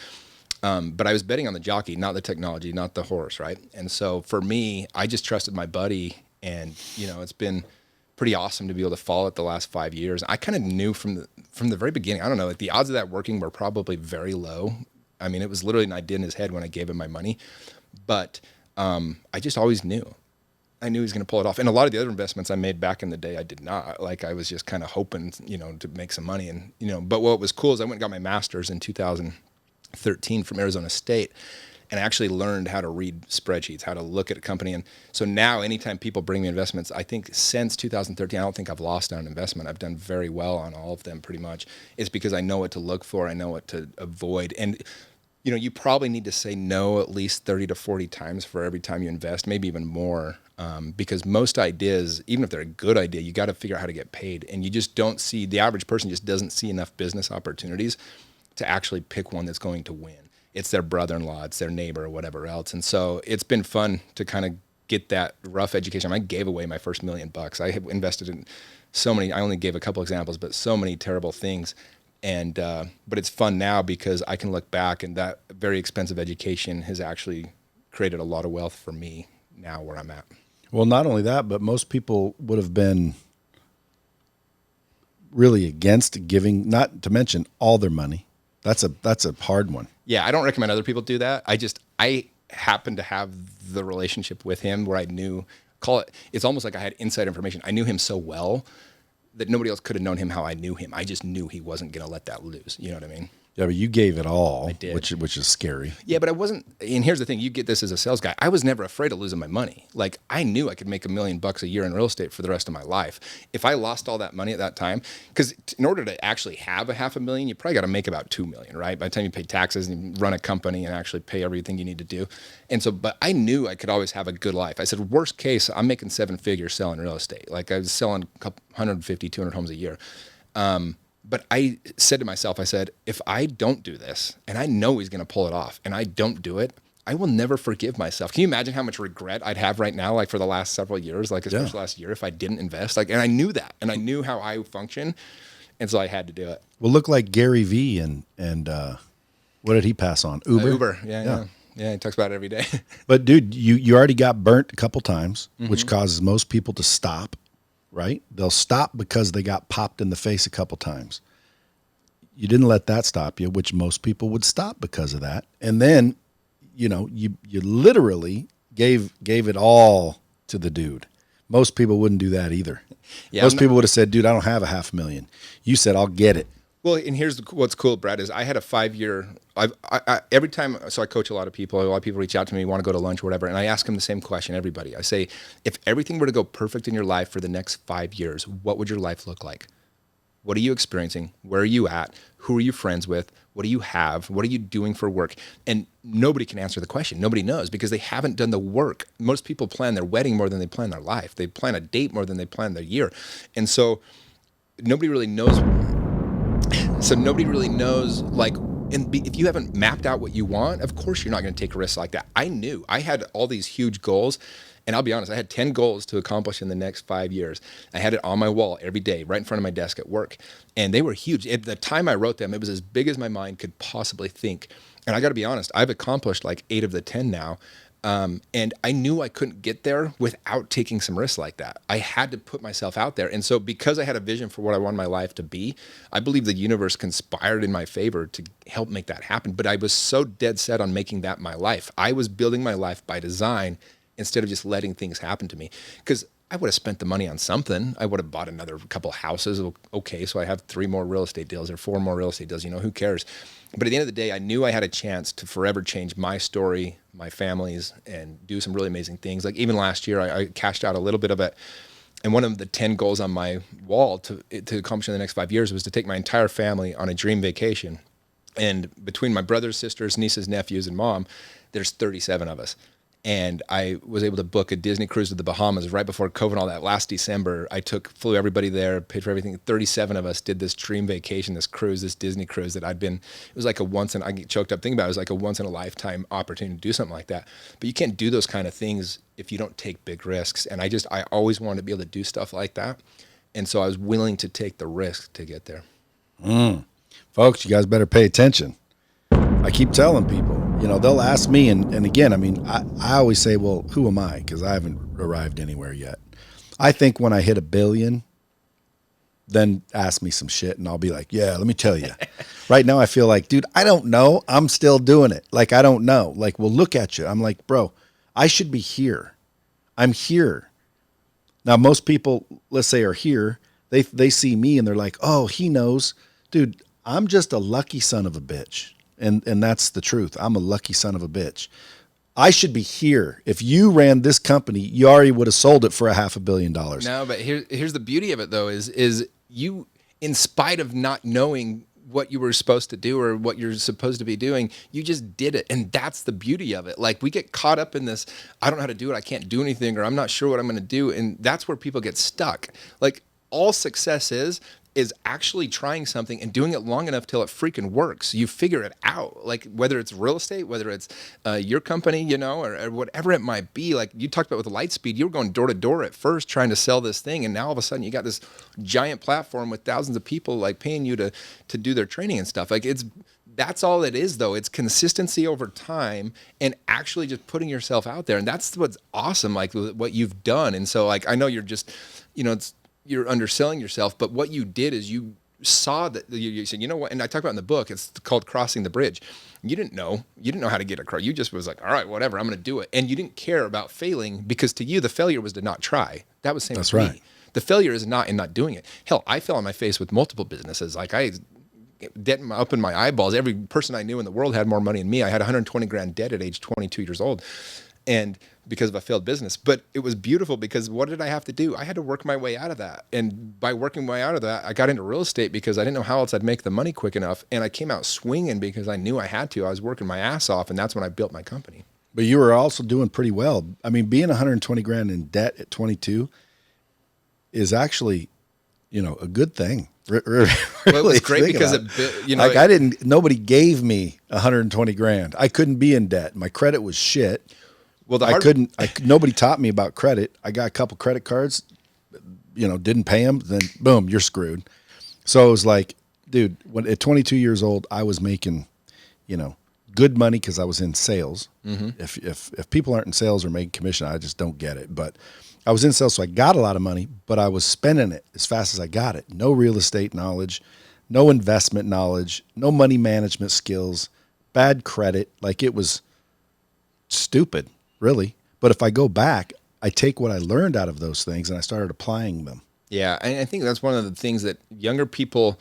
I was betting on the jockey, not the technology, not the horse, right? And so for me, I just trusted my buddy, and it's been pretty awesome to be able to follow it the last 5 years. I kind of knew from the very beginning. I don't know, like, the odds of that working were probably very low. I mean, it was literally an idea in his head when I gave him my money, but I just always knew. I knew he was going to pull it off. And a lot of the other investments I made back in the day, I did not. Like, I was just kind of hoping, to make some money. And but what was cool is I went and got my master's in 2013 from Arizona State, and I actually learned how to read spreadsheets, how to look at a company. And so now anytime people bring me investments, I think since 2013, I don't think I've lost on an investment. I've done very well on all of them, pretty much. It's because I know what to look for. I know what to avoid. And, you probably need to say no at least 30 to 40 times for every time you invest, maybe even more. Because most ideas, even if they're a good idea, you got to figure out how to get paid. And you just don't see, the average person just doesn't see enough business opportunities to actually pick one that's going to win. It's their brother-in-law, it's their neighbor, or whatever else. And so it's been fun to kind of get that rough education. I gave away my first $1 million. I have invested in so many, I only gave a couple examples, but so many terrible things. And, but it's fun now because I can look back, and that very expensive education has actually created a lot of wealth for me now where I'm at. Well, not only that, but most people would have been really against giving, not to mention all their money. That's a hard one. Yeah, I don't recommend other people do that. I happened to have the relationship with him where I knew, it's almost like I had inside information. I knew him so well that nobody else could have known him how I knew him. I just knew he wasn't going to let that loose. You know what I mean? Yeah, but you gave it all, I did. which is scary. Yeah, but I wasn't, and here's the thing, you get this as a sales guy. I was never afraid of losing my money. Like, I knew I could make $1 million a year in real estate for the rest of my life. If I lost all that money at that time, because in order to actually have a $500,000, you probably got to make about $2 million, right? By the time you pay taxes and you run a company and actually pay everything you need to do. And so, but I knew I could always have a good life. I said, worst case, I'm making 7 figures selling real estate. Like, I was selling 150, 200 homes a year. But I said to myself, I said, if I don't do this, and I know he's going to pull it off, and I don't do it, I will never forgive myself. Can you imagine how much regret I'd have right now, like for the last several years, like especially last year, if I didn't invest? Like, and I knew that, and I knew how I function, and so I had to do it. Well, look like Gary V and what did he pass on? Uber? Yeah, he talks about it every day. But dude, you already got burnt a couple times, which causes most people to stop. Right? They'll stop because they got popped in the face a couple times. You didn't let that stop you, which most people would stop because of that. And then, you literally gave it all to the dude. Most people wouldn't do that either. Yeah, most people would have said, dude, I don't have $500,000. You said, I'll get it. Well, and here's what's cool, Brad, is I had a 5-year, every time, so I coach a lot of people reach out to me, want to go to lunch or whatever, and I ask them the same question, everybody. I say, if everything were to go perfect in your life for the next 5 years, what would your life look like? What are you experiencing? Where are you at? Who are you friends with? What do you have? What are you doing for work? And nobody can answer the question. Nobody knows because they haven't done the work. Most people plan their wedding more than they plan their life. They plan a date more than they plan their year. And so nobody really knows. So nobody really knows, like, if you haven't mapped out what you want, of course you're not going to take risks like that. I knew I had all these huge goals, and I'll be honest, I had 10 goals to accomplish in the next 5 years. I had it on my wall every day, right in front of my desk at work, and they were huge. At the time I wrote them, it was as big as my mind could possibly think. And I got to be honest, I've accomplished like 8 of the 10 now. And I knew I couldn't get there without taking some risks like that. I had to put myself out there. And so because I had a vision for what I wanted my life to be, I believe the universe conspired in my favor to help make that happen. But I was so dead set on making that my life. I was building my life by design instead of just letting things happen to me. Because I would have spent the money on something. I would have bought another couple houses. Okay, so I have 3 more real estate deals or 4 more real estate deals. Who cares? But at the end of the day, I knew I had a chance to forever change my story, my family's, and do some really amazing things. Like even last year, I cashed out a little bit of it. And one of the 10 goals on my wall to accomplish in the next 5 years was to take my entire family on a dream vacation. And between my brothers, sisters, nieces, nephews, and mom, there's 37 of us. And I was able to book a Disney cruise to the Bahamas right before COVID and all that last December. Flew everybody there, paid for everything. 37 of us did this dream vacation, this cruise, this Disney cruise that it was like I get choked up thinking about it. It was like a once in a lifetime opportunity to do something like that. But you can't do those kind of things if you don't take big risks. And I always wanted to be able to do stuff like that. And so I was willing to take the risk to get there. Folks, you guys better pay attention. I keep telling people, they'll ask me, and again, I always say, well, who am I? Because I haven't arrived anywhere yet. I think when I hit $1 billion, then ask me some shit, and I'll be like, yeah, let me tell you. Right now, I feel like, dude, I don't know. I'm still doing it. Like, I don't know. Like, well, look at you. I'm like, bro, I should be here. I'm here. Now, most people, let's say, are here. They see me, and they're like, oh, he knows. Dude, I'm just a lucky son of a bitch. And that's the truth. I'm a lucky son of a bitch. I should be here. If you ran this company, you already would have sold it for $500 million. No, but here's the beauty of it, though, is you, in spite of not knowing what you were supposed to do or what you're supposed to be doing, you just did it. And that's the beauty of it. Like, we get caught up in this, I don't know how to do it, I can't do anything, or I'm not sure what I'm going to do. And that's where people get stuck. Like, all success is actually trying something and doing it long enough till it freaking works. You figure it out, like whether it's real estate, whether it's your company, or whatever it might be. Like you talked about with Lightspeed, you were going door to door at first trying to sell this thing, and now all of a sudden you got this giant platform with thousands of people like paying you to do their training and stuff. Like that's all it is, though. It's consistency over time and actually just putting yourself out there, and that's what's awesome. Like what you've done, and so like I know you're just, you're underselling yourself, but what you did is you saw that you said, you know what? And I talk about in the book, it's called Crossing the Bridge. You didn't know how to get across. You just was like, all right, whatever, I'm going to do it. And you didn't care about failing because to you, the failure was to not try. That was same That's with right. me. The failure is not in not doing it. Hell, I fell on my face with multiple businesses. Like debt up in my eyeballs. Every person I knew in the world had more money than me. I had 120 grand debt at age 22 years old. And because of a failed business. But it was beautiful because what did I have to do? I had to work my way out of that. And by working my way out of that, I got into real estate because I didn't know how else I'd make the money quick enough. And I came out swinging because I knew I had to. I was working my ass off, and that's when I built my company. But you were also doing pretty well. I mean, being 120 grand in debt at 22 is actually, a good thing. Really, well, it was great because nobody gave me 120 grand. I couldn't be in debt. My credit was shit. Well, nobody taught me about credit. I got a couple credit cards, didn't pay them. Then boom, you're screwed. So it was like, dude, when at 22 years old, I was making, good money because I was in sales. Mm-hmm. If people aren't in sales or making commission, I just don't get it. But I was in sales, so I got a lot of money, but I was spending it as fast as I got it. No real estate knowledge, no investment knowledge, no money management skills, bad credit. Like it was stupid. Really. But if I go back, I take what I learned out of those things and I started applying them. Yeah. And I think that's one of the things that younger people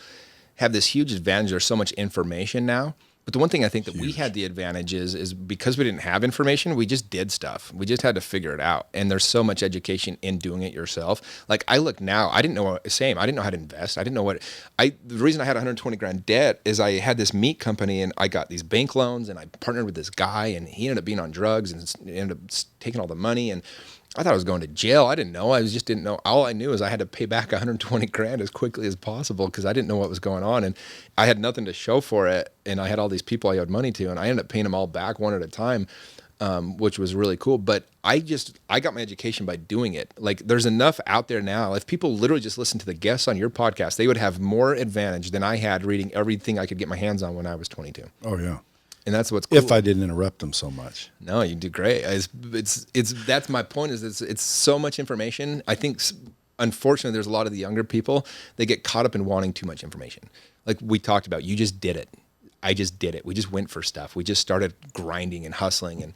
have this huge advantage. There's so much information now. But the one thing I think that we had the advantage is because we didn't have information, we just did stuff. We just had to figure it out. And there's so much education in doing it yourself. Like I look now, I didn't know how to invest. I didn't know the reason I had 120 grand debt is I had this meat company and I got these bank loans and I partnered with this guy and he ended up being on drugs and ended up taking all the money. And I thought I was going to jail. I didn't know. I just didn't know. All I knew is I had to pay back 120 grand as quickly as possible because I didn't know what was going on. And I had nothing to show for it. And I had all these people I owed money to. And I ended up paying them all back one at a time, which was really cool. But I got my education by doing it. Like there's enough out there now. If people literally just listen to the guests on your podcast, they would have more advantage than I had reading everything I could get my hands on when I was 22. Oh, yeah. And that's what's cool. If I didn't interrupt them so much. No, you do great. It's that's my point. Is it's so much information. I think unfortunately there's a lot of the younger people, they get caught up in wanting too much information. Like we talked about, you just did it. I just did it. We just went for stuff. We just started grinding and hustling, and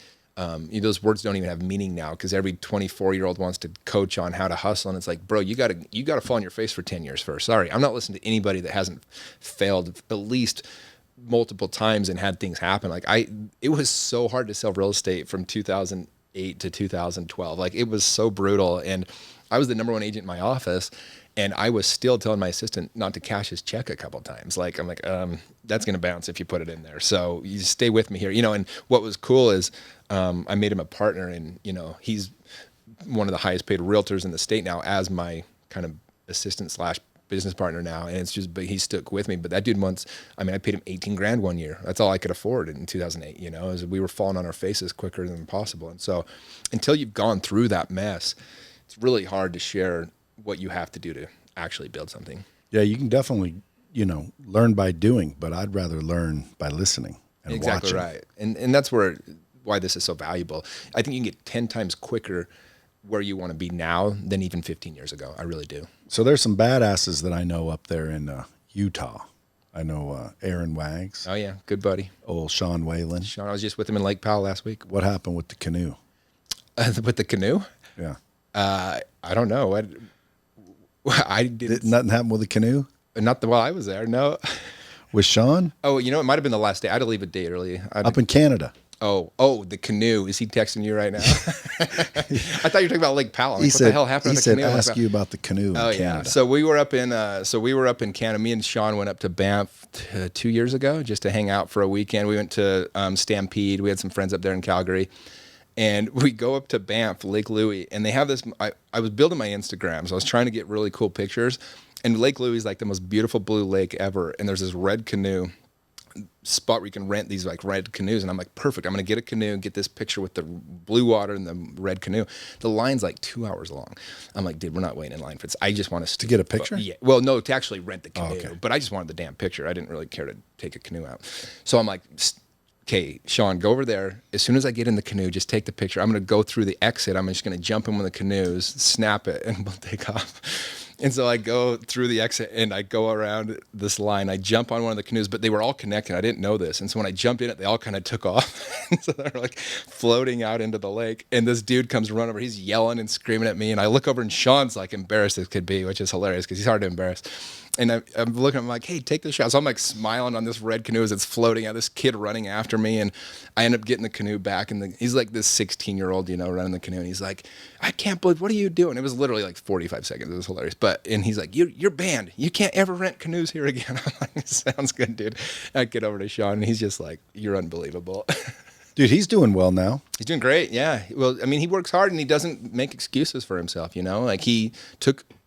those words don't even have meaning now because every 24-year-old wants to coach on how to hustle, and it's like, bro, you gotta fall on your face for 10 years first. Sorry, I'm not listening to anybody that hasn't failed at least multiple times and had things happen. Like it was so hard to sell real estate from 2008 to 2012. Like it was so brutal, and I was the number one agent in my office, and I was still telling my assistant not to cash his check a couple of times. Like I'm like, that's gonna bounce if you put it in there. So you stay with me here, And what was cool is I made him a partner, and he's one of the highest paid realtors in the state now as my kind of assistant / business partner now, and but he stuck with me. But that dude I paid him $18,000 one year. That's all I could afford in 2008. As we were falling on our faces quicker than possible. And so, until you've gone through that mess, it's really hard to share what you have to do to actually build something. Yeah, you can definitely learn by doing, but I'd rather learn by listening and exactly watching. Right, and that's why this is so valuable. I think you can get 10 times quicker where you want to be now than even 15 years ago. I really do. So there's some badasses that I know up there in Utah. I know Aaron Wags. Oh, yeah. Good buddy. Old Sean Whalen. Sean, I was just with him in Lake Powell last week. What happened with the canoe? With the canoe? Yeah. I don't know. I didn't. Nothing happened with the canoe? Not while I was there, no. With Sean? Oh, it might have been the last day. I had to leave a day early. Up in Canada. Oh, the canoe. Is he texting you right now? I thought you were talking about Lake Powell. Like, what the hell happened with the canoe? He said, ask you about the canoe in Canada. Yeah. So we were up in Canada. Me and Sean went up to Banff 2 years ago just to hang out for a weekend. We went to Stampede. We had some friends up there in Calgary. And we go up to Banff, Lake Louie, and they have this. I was building my Instagram, so I was trying to get really cool pictures. And Lake Louie is like the most beautiful blue lake ever. And there's this red canoe spot where you can rent these like red canoes, and I'm like, perfect, I'm gonna get a canoe and get this picture with the blue water and the red canoe. The line's like 2 hours long. I'm like, dude, we're not waiting in line for this. I just want us to get a picture. Yeah, well, no, to actually rent the canoe. Okay. But I just wanted the damn picture. I didn't really care to take a canoe out. So I'm like, okay, Sean, go over there. As soon as I get in the canoe, just take the picture. I'm gonna go through the exit. I'm just gonna jump in one of the canoes, snap it, and we'll take off. And so I go through the exit and I go around this line. I jump on one of the canoes, but they were all connected. I didn't know this. And so when I jumped in it, they all kind of took off. And so they're like floating out into the lake. And this dude comes running over. He's yelling and screaming at me. And I look over and Sean's like embarrassed as could be, which is hilarious because he's hard to embarrass. And I'm looking, I'm like, hey, take the shot. So I'm like smiling on this red canoe as it's floating out, this kid running after me. And I end up getting the canoe back. And he's like this 16-year-old, running the canoe. And he's like, I can't believe, what are you doing? It was literally like 45 seconds. It was hilarious. And he's like, you're banned. You can't ever rent canoes here again. I'm like, sounds good, dude. I get over to Sean and he's just like, you're unbelievable. Dude, he's doing well now. He's doing great. Yeah. Well, I mean, he works hard and he doesn't make excuses for himself, Like he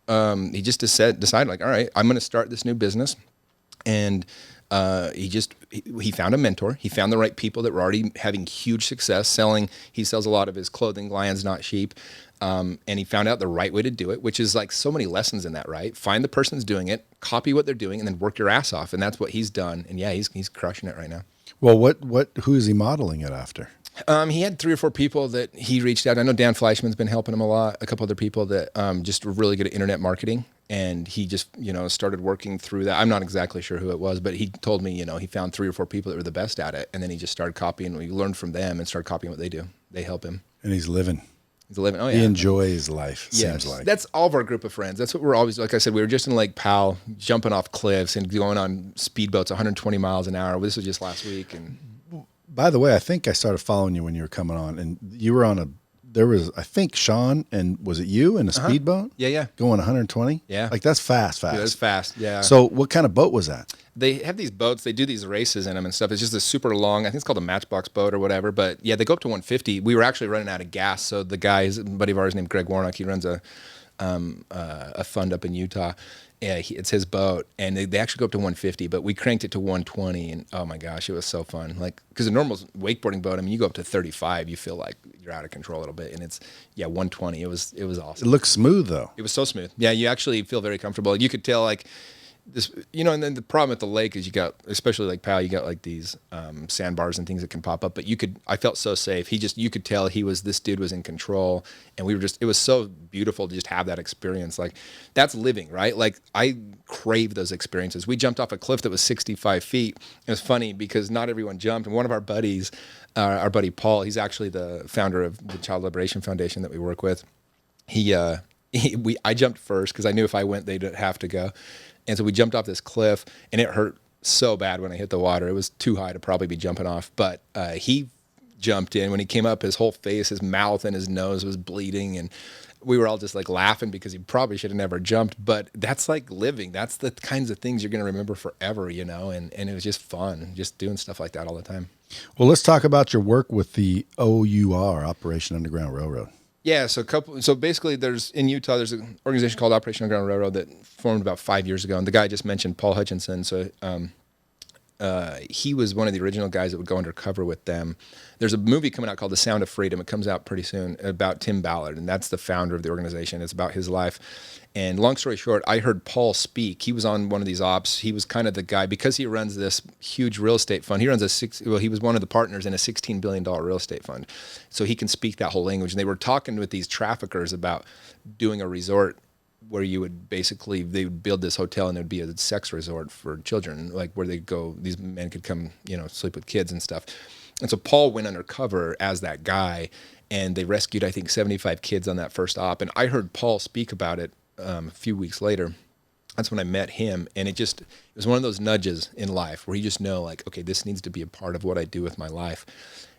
he just decided like, all right, I'm going to start this new business. And he found a mentor. He found the right people that were already having huge success selling. He sells a lot of his clothing, lions, not sheep. And he found out the right way to do it, which is like so many lessons in that, right? Find the person who's doing it, copy what they're doing, and then work your ass off. And that's what he's done. And yeah, he's crushing it right now. Well, who is he modeling it after? He had 3 or 4 people that he reached out. I know Dan Fleischman's been helping him a lot. A couple other people that just were really good at internet marketing. And he just, started working through that. I'm not exactly sure who it was, but he told me, he found 3 or 4 people that were the best at it. And then he just started copying. We learned from them and started copying what they do. They help him. And he's living. Oh, yeah. He enjoys life, yes. Seems like. That's all of our group of friends. That's what we're always, like I said, we were just in Lake Powell, jumping off cliffs and going on speedboats 120 miles an hour. This was just last week. And by the way, I think I started following you when you were coming on, and you were on there was, I think, Sean, and was it you in a speedboat? Yeah. Going 120? Yeah. Like, that's fast. Yeah, that's fast, yeah. So what kind of boat was that? They have these boats. They do these races in them and stuff. It's just a super long, I think it's called a Matchbox boat or whatever. But, yeah, they go up to 150. We were actually running out of gas, so the guy, a buddy of ours named Greg Warnock, he runs a fund up in Utah. Yeah, it's his boat, and they actually go up to 150, but we cranked it to 120, and oh my gosh, it was so fun. Like, because a normal wakeboarding boat, I mean, you go up to 35, you feel like you're out of control a little bit, and it's 120. It was awesome. It looks smooth though. It was so smooth. Yeah, you actually feel very comfortable. You could tell, like, this, and then the problem at the lake is you got, especially like Powell, you got like these sandbars and things that can pop up, but I felt so safe. You could tell this dude was in control, and it was so beautiful to just have that experience. Like, that's living, right? Like, I crave those experiences. We jumped off a cliff that was 65 feet. It was funny because not everyone jumped, and one of our buddies, our buddy Paul, he's actually the founder of the Child Liberation Foundation that we work with. I jumped first because I knew if I went, they'd have to go. And so we jumped off this cliff, and it hurt so bad when I hit the water. It was too high to probably be jumping off. But he jumped in. When he came up, his whole face, his mouth, and his nose was bleeding. And we were all just like laughing because he probably should have never jumped. But that's like living. That's the kinds of things you're going to remember forever, And it was just fun, just doing stuff like that all the time. Well, let's talk about your work with the OUR, Operation Underground Railroad. Yeah, so basically in Utah, there's an organization called Operation Underground Railroad that formed about 5 years ago. And the guy I just mentioned, Paul Hutchinson, so he was one of the original guys that would go undercover with them. There's a movie coming out called The Sound of Freedom. It comes out pretty soon, about Tim Ballard, and that's the founder of the organization. It's about his life. And long story short, I heard Paul speak. He was on one of these ops. He was kind of the guy, because he runs this huge real estate fund. He was one of the partners in a $16 billion real estate fund. So he can speak that whole language. And they were talking with these traffickers about doing a resort where they would build this hotel, and it would be a sex resort for children, like where these men could come, sleep with kids and stuff. And so Paul went undercover as that guy, and they rescued, I think, 75 kids on that first op. And I heard Paul speak about it a few weeks later. That's when I met him, and it was one of those nudges in life where you just know, like, okay, this needs to be a part of what I do with my life.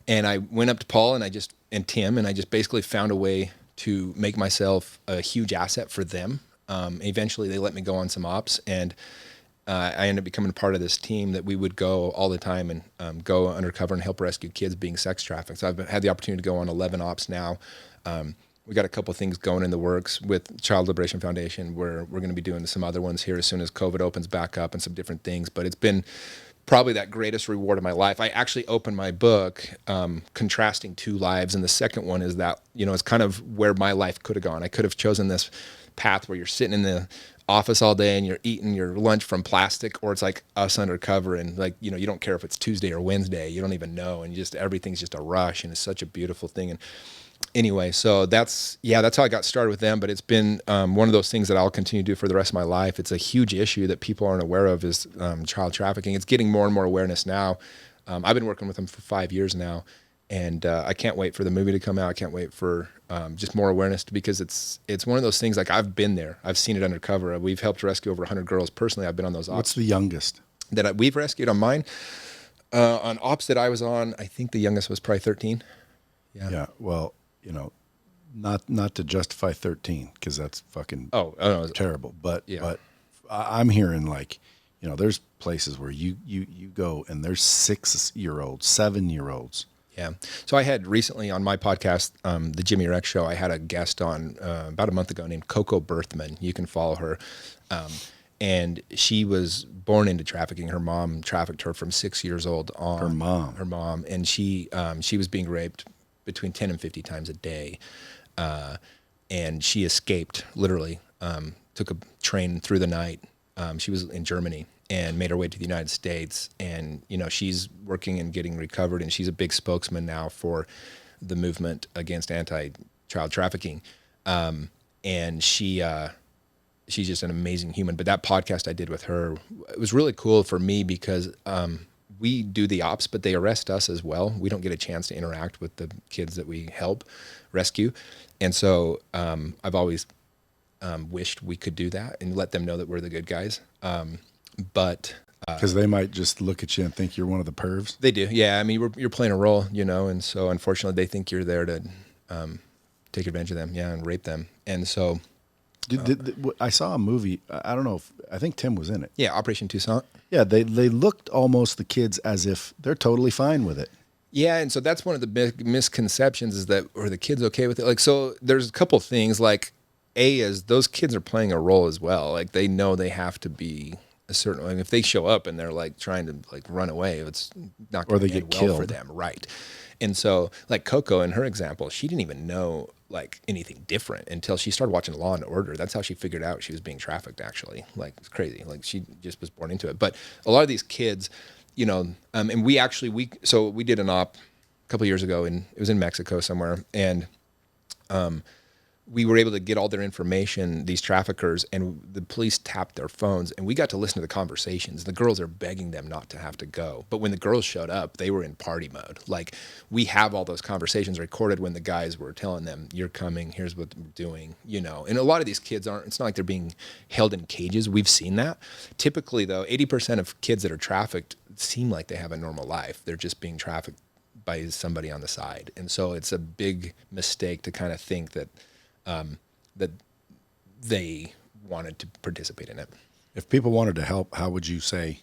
And I went up to Paul and Tim, and I just basically found a way to make myself a huge asset for them. Eventually, they let me go on some ops, and I ended up becoming a part of this team that we would go all the time and go undercover and help rescue kids being sex trafficked. So I've had the opportunity to go on 11 ops now. We got a couple of things going in the works with Child Liberation Foundation, where we're going to be doing some other ones here as soon as COVID opens back up, and some different things. But it's been probably that greatest reward of my life. I actually opened my book contrasting two lives, and the second one is that, it's kind of where my life could have gone. I could have chosen this path where you're sitting in the office all day and you're eating your lunch from plastic, or it's like us undercover, and like, you don't care if it's Tuesday or Wednesday, you don't even know, and everything's just a rush, and it's such a beautiful thing. And anyway, so that's how I got started with them. But it's been one of those things that I'll continue to do for the rest of my life. It's a huge issue that people aren't aware of, is child trafficking. It's getting more and more awareness now. I've been working with them for 5 years now, and I can't wait for the movie to come out. I can't wait for just more awareness, because it's one of those things, like, I've been there. I've seen it undercover. We've helped rescue over 100 girls personally. I've been on those ops. What's the youngest that we've rescued on mine? On ops that I was on, I think the youngest was probably 13. Yeah. Well, not to justify 13, because that's fucking terrible. But I'm hearing, like, there's places where you go and there's 6-year-olds, 7-year-olds. Yeah. So I had recently on my podcast, the Jimmy Rex Show, I had a guest on about a month ago named Coco Berthman. You can follow her. And she was born into trafficking. Her mom trafficked her from 6 years old on. Her mom. And she was being raped between 10 and 50 times a day. And she escaped, literally, took a train through the night. She was in Germany and made her way to the United States. And, she's working and getting recovered, and she's a big spokesman now for the movement against anti-child trafficking. And she's just an amazing human. But that podcast I did with her, it was really cool for me, because we do the ops, but they arrest us as well. We don't get a chance to interact with the kids that we help rescue. And so I've always wished we could do that and let them know that we're the good guys. But because they might just look at you and think you're one of the pervs. They do. Yeah. I mean, you're playing a role, and so unfortunately they think you're there to take advantage of them. Yeah. And rape them. And so I saw a movie. I don't know I think Tim was in it. Yeah. Operation Toussaint. Yeah. They looked almost, the kids, as if they're totally fine with it. Yeah, and so that's one of the big misconceptions, is that, are the kids okay with it? Like, so there's a couple things, like, is those kids are playing a role as well. Like, they know they have to be a certain, like, if they show up and they're like trying to like run away, it's not going to get well killed for them, right? And so, like Coco, in her example, she didn't even know like anything different until she started watching Law and Order. That's how she figured out she was being trafficked, actually. Like, it's crazy. Like, she just was born into it. But a lot of these kids, you know, and we did an op a couple of years ago, and it was in Mexico somewhere, and we were able to get all their information, these traffickers, and the police tapped their phones, and we got to listen to the conversations. The girls are begging them not to have to go. But when the girls showed up, they were in party mode. Like, we have all those conversations recorded when the guys were telling them, you're coming, here's what we're doing, you know. And a lot of these kids it's not like they're being held in cages. We've seen that. Typically, though, 80% of kids that are trafficked seem like they have a normal life. They're just being trafficked by somebody on the side. And so it's a big mistake to kind of think that that they wanted to participate in it. If people wanted to help, how would you say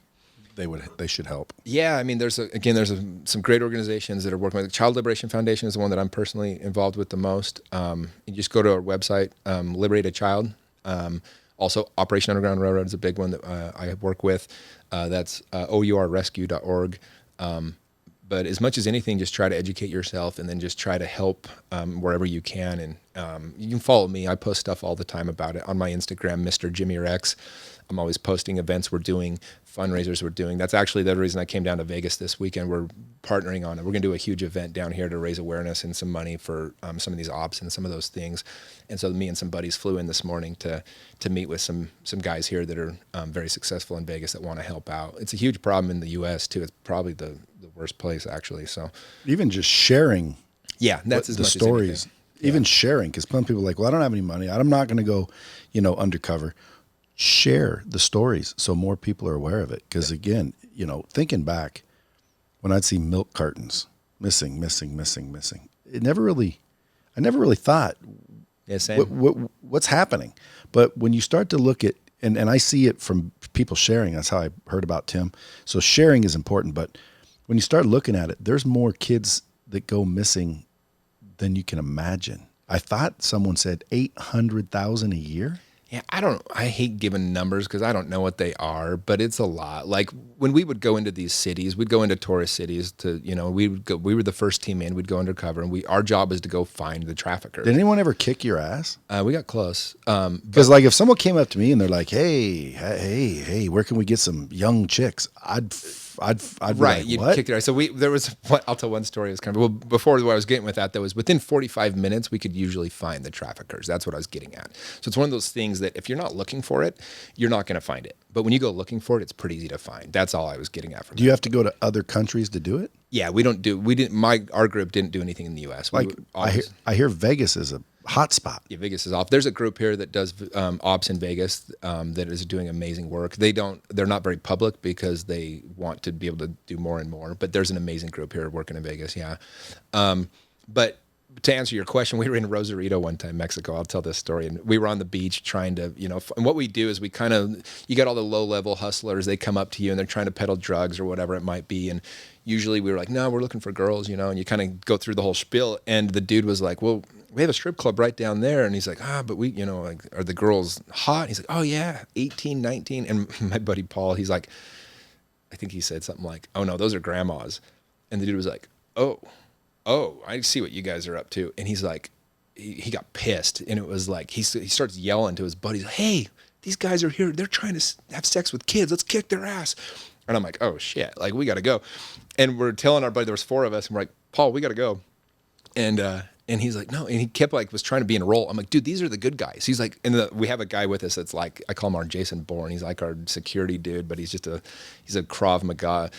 they should help? Yeah, I mean, there's some great organizations that are working with. The Child Liberation Foundation is the one that I'm personally involved with the most. You just go to our website, Liberate a Child. Also, Operation Underground Railroad is a big one that I work with. That's ourrescue.org. But as much as anything, just try to educate yourself and then just try to help wherever you can. And you can follow me. I post stuff all the time about it on my Instagram, Mr. Jimmy Rex. I'm always posting events we're doing, fundraisers we're doing. That's actually the reason I came down to Vegas this weekend. We're partnering on it. We're going to do a huge event down here to raise awareness and some money for some of these ops and some of those things. And so me and some buddies flew in this morning to meet with some guys here that are very successful in Vegas that want to help out. It's a huge problem in the U.S. too. It's probably the worst place, actually. So even just sharing, that's as the much stories. as anything. Even sharing, because some people are like, well, I don't have any money. I'm not going to go, undercover. Share the stories so more people are aware of it. Because again, thinking back, when I'd see milk cartons missing, I never really thought, what's happening. But when you start to look at, and I see it from people sharing, that's how I heard about Tim. So sharing is important. But when you start looking at it, there's more kids that go missing than you can imagine. I thought someone said 800,000 a year. Yeah, I hate giving numbers because I don't know what they are, but it's a lot. Like when we would go into these cities, we'd go into tourist cities we were the first team in, we'd go undercover, and our job was to go find the traffickers. Did anyone ever kick your ass? We got close. Because like if someone came up to me and they're like, hey, where can we get some young chicks? I'd be right, like, you'd what? kick their ass. So I'll tell one story. It was kind of, before what I was getting with that was within 45 minutes, we could usually find the traffickers. That's what I was getting at. So it's one of those things that if you're not looking for it, you're not going to find it. But when you go looking for it, it's pretty easy to find. That's all I was getting at from Do you have to go to other countries to do it? Yeah, our group didn't do anything in the U.S. I hear Vegas is a hot spot. Yeah, Vegas is off. There's a group here that does ops in Vegas that is doing amazing work. They're not very public because they want to be able to do more and more. But there's an amazing group here working in Vegas. Yeah, but to answer your question, we were in Rosarito one time, Mexico. I'll tell this story. And we were on the beach trying to, and what we do is you got all the low-level hustlers. They come up to you and they're trying to peddle drugs or whatever it might be. And usually we were like, no, we're looking for girls, and you kind of go through the whole spiel. And the dude was like, well, we have a strip club right down there. And he's like, but we, are the girls hot? He's like, oh yeah, 18, 19. And my buddy Paul, he's like, I think he said something like, oh no, those are grandmas. And the dude was like, oh, I see what you guys are up to. And he's like, he got pissed. And it was like, he starts yelling to his buddies, hey, these guys are here. They're trying to have sex with kids. Let's kick their ass. And I'm like, oh shit, like we got to go. And we're telling our buddy, there was 4 of us. And we're like, Paul, we got to go. And he's like, no. And he kept was trying to be in a role. I'm like, dude, these are the good guys. He's like, we have a guy with us that's like, I call him our Jason Bourne. He's like our security dude, but he's a Krav Maga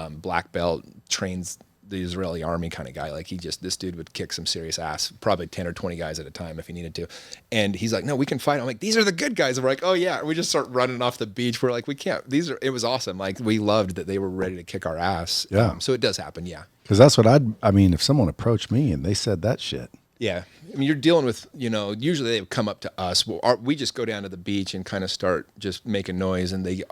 black belt, trains the Israeli army kind of guy. Like this dude would kick some serious ass, probably 10 or 20 guys at a time if he needed to. And he's like, no, we can fight. I'm like, these are the good guys. And we're like, oh yeah. We just start running off the beach. We're like, we can't, it was awesome. Like we loved that they were ready to kick our ass. Yeah. So it does happen. Yeah. Because that's what if someone approached me and they said that shit. Yeah. I mean, you're dealing with, usually they come up to us. We just go down to the beach and kind of start just making noise. And the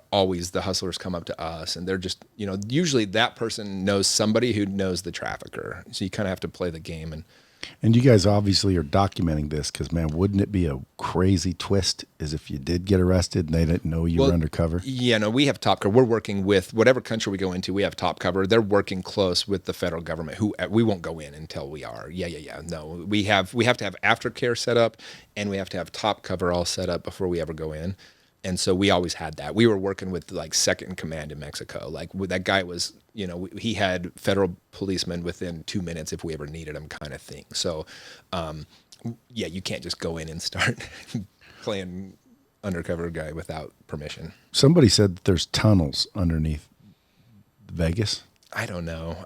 hustlers come up to us and they're just, usually that person knows somebody who knows the trafficker. So you kind of have to play the game. And you guys obviously are documenting this because, man, wouldn't it be a crazy twist is if you did get arrested and they didn't know you were undercover? Yeah, no, we have top cover. We're working with whatever country we go into. We have top cover. They're working close with the federal government. Who we won't go in until we are. Yeah. No, we have to have aftercare set up, and we have to have top cover all set up before we ever go in. And so we always had that. We were working with like second in command in Mexico. Like that guy was, he had federal policemen within 2 minutes if we ever needed him, kind of thing. So, yeah, you can't just go in and start playing undercover guy without permission. Somebody said that there's tunnels underneath Vegas. I don't know.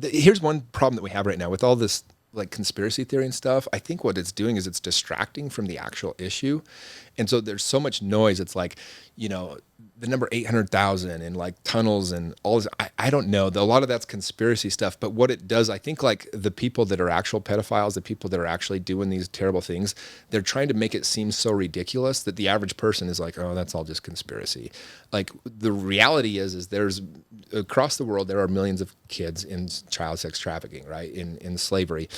Here's one problem that we have right now with all this like conspiracy theory and stuff. I think what it's doing is it's distracting from the actual issue. And so there's so much noise. It's like, the number 800,000 and like tunnels and all this. I don't know. A lot of that's conspiracy stuff. But what it does, I think like the people that are actual pedophiles, the people that are actually doing these terrible things, they're trying to make it seem so ridiculous that the average person is like, oh, that's all just conspiracy. Like the reality is there's across the world, there are millions of kids in child sex trafficking, right? In slavery.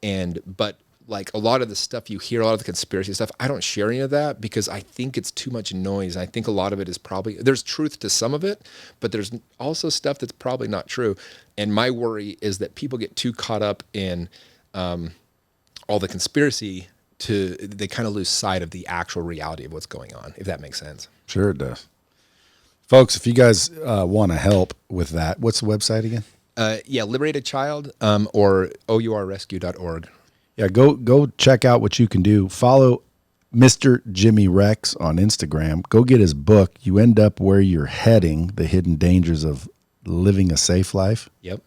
But like a lot of the stuff you hear, a lot of the conspiracy stuff, I don't share any of that because I think it's too much noise. I think a lot of it is probably, there's truth to some of it, but there's also stuff that's probably not true. And my worry is that people get too caught up in all the conspiracy they kind of lose sight of the actual reality of what's going on, if that makes sense. Sure it does. Folks, if you guys want to help with that, what's the website again? Liberate a Child or ourrescue.org. Yeah, go check out what you can do. Follow Mr. Jimmy Rex on Instagram. Go get his book. You end up where you're heading, The Hidden Dangers of Living a Safe Life. Yep.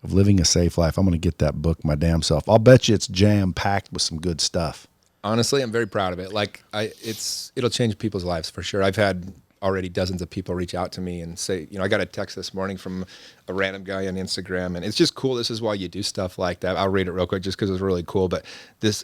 Of living a safe life. I'm going to get that book my damn self. I'll bet you it's jam-packed with some good stuff. Honestly, I'm very proud of it. Like it'll change people's lives for sure. I've had already dozens of people reach out to me and say, I got a text this morning from a random guy on Instagram, and it's just cool. This is why you do stuff like that. I'll read it real quick just because it's really cool. But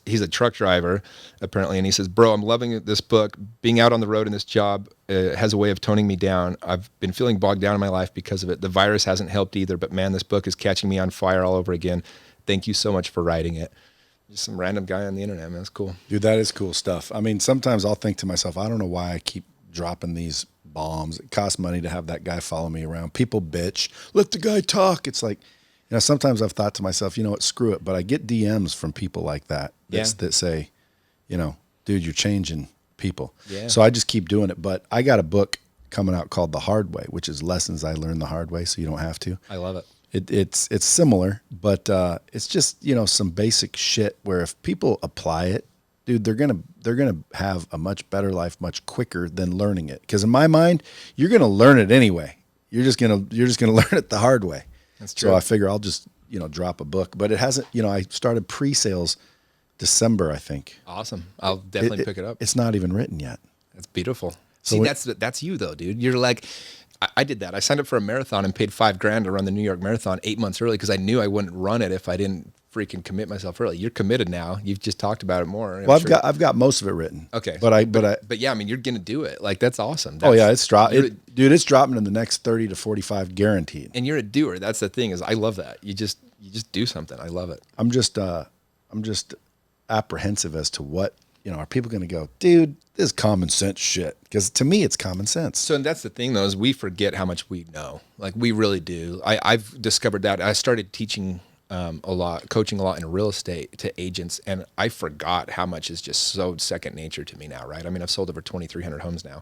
he's a truck driver apparently, and he says, bro, I'm loving this book. Being out on the road in this job has a way of toning me down. I've been feeling bogged down in my life because of it. The virus hasn't helped either, but man, this book is catching me on fire all over again. Thank you so much for writing it. Just some random guy on the internet, man. That's cool. Dude, that is cool stuff. I mean, sometimes I'll think to myself, I don't know why I keep dropping these bombs. It costs money to have that guy follow me around. People bitch, let the guy talk. It's like, sometimes I've thought to myself, what, screw it. But I get DMs from people like that that say, dude, you're changing people. Yeah. So I just keep doing it. But I got a book coming out called The Hard Way, which is lessons I learned the hard way so you don't have to. I love it. It's similar, but it's just, some basic shit where if people apply it, dude, they're gonna have a much better life much quicker than learning it. Because in my mind, you're gonna learn it anyway. You're just gonna learn it the hard way. That's true. So I figure I'll just drop a book. But it hasn't. I started pre-sales December, I think. Awesome. I'll definitely pick it up. It's not even written yet. That's beautiful. See, that's you though, dude. You're like, I did that. I signed up for a marathon and paid $5,000 to run the New York Marathon 8 months early because I knew I wouldn't run it if I didn't freaking commit myself early. You're committed now. You've just talked about it more. Well, I've got most of it written. Okay. But yeah, I mean, you're gonna do it. Like that's awesome. It's dropping. Dude, it's dropping in the next 30 to 45 guaranteed. And you're a doer. That's the thing is I love that. You just do something. I love it. I'm just apprehensive as to what, are people going to go, dude, this is common sense shit? Because to me, it's common sense. So and that's the thing, though, is we forget how much we know. Like, we really do. I've discovered that. I started teaching coaching a lot in real estate to agents, and I forgot how much is just so second nature to me now, right? I mean, I've sold over 2,300 homes now.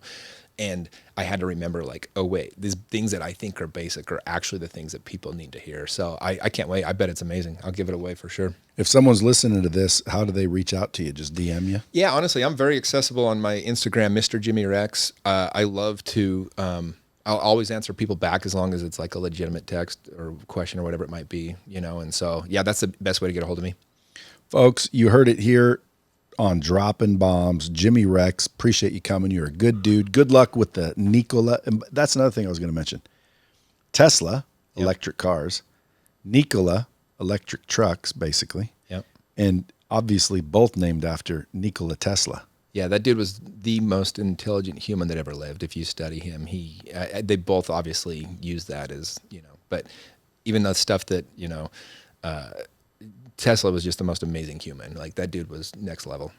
And I had to remember, like, oh, wait, these things that I think are basic are actually the things that people need to hear. So I can't wait. I bet it's amazing. I'll give it away for sure. If someone's listening to this, how do they reach out to you? Just DM you? Yeah, honestly, I'm very accessible on my Instagram, Mr. Jimmy Rex. I love to, I'll always answer people back as long as it's like a legitimate text or question or whatever it might be, And so, yeah, that's the best way to get a hold of me. Folks, you heard it here on Dropping Bombs. Jimmy Rex, appreciate you coming. You're a good dude. Good luck with the Nikola. And that's another thing I was going to mention. Tesla, electric cars. Nikola, electric trucks, basically. Yep. And obviously both named after Nikola Tesla. Yeah, that dude was the most intelligent human that ever lived. If you study him, they both obviously use that as, but even the stuff that, Tesla was just the most amazing human. Like that dude was next level.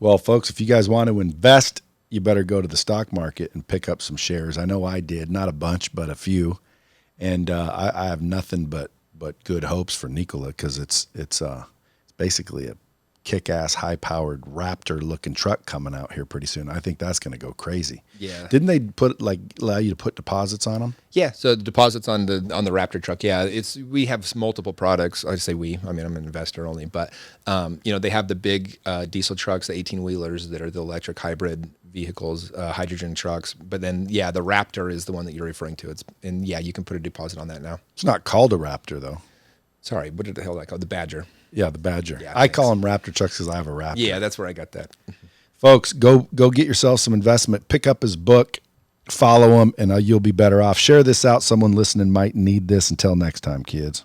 Well, folks, if you guys want to invest, you better go to the stock market and pick up some shares. I know I did, not a bunch, but a few. And I have nothing but good hopes for Nikola because it's basically a kick-ass, high-powered Raptor-looking truck coming out here pretty soon. I think that's going to go crazy. Yeah. Didn't they allow you to put deposits on them? Yeah. So the deposits on the Raptor truck. Yeah. We have multiple products. I say we. I mean, I'm an investor only, but they have the big diesel trucks, the 18-wheelers that are the electric hybrid vehicles, hydrogen trucks. But then, the Raptor is the one that you're referring to. You can put a deposit on that now. It's not called a Raptor though. Sorry, what the hell did I call it? The Badger. Yeah, the Badger. Yeah, I call them Raptor trucks because I have a Raptor. Yeah, that's where I got that. Folks, go get yourself some investment. Pick up his book, follow him, and you'll be better off. Share this out. Someone listening might need this. Until next time, kids.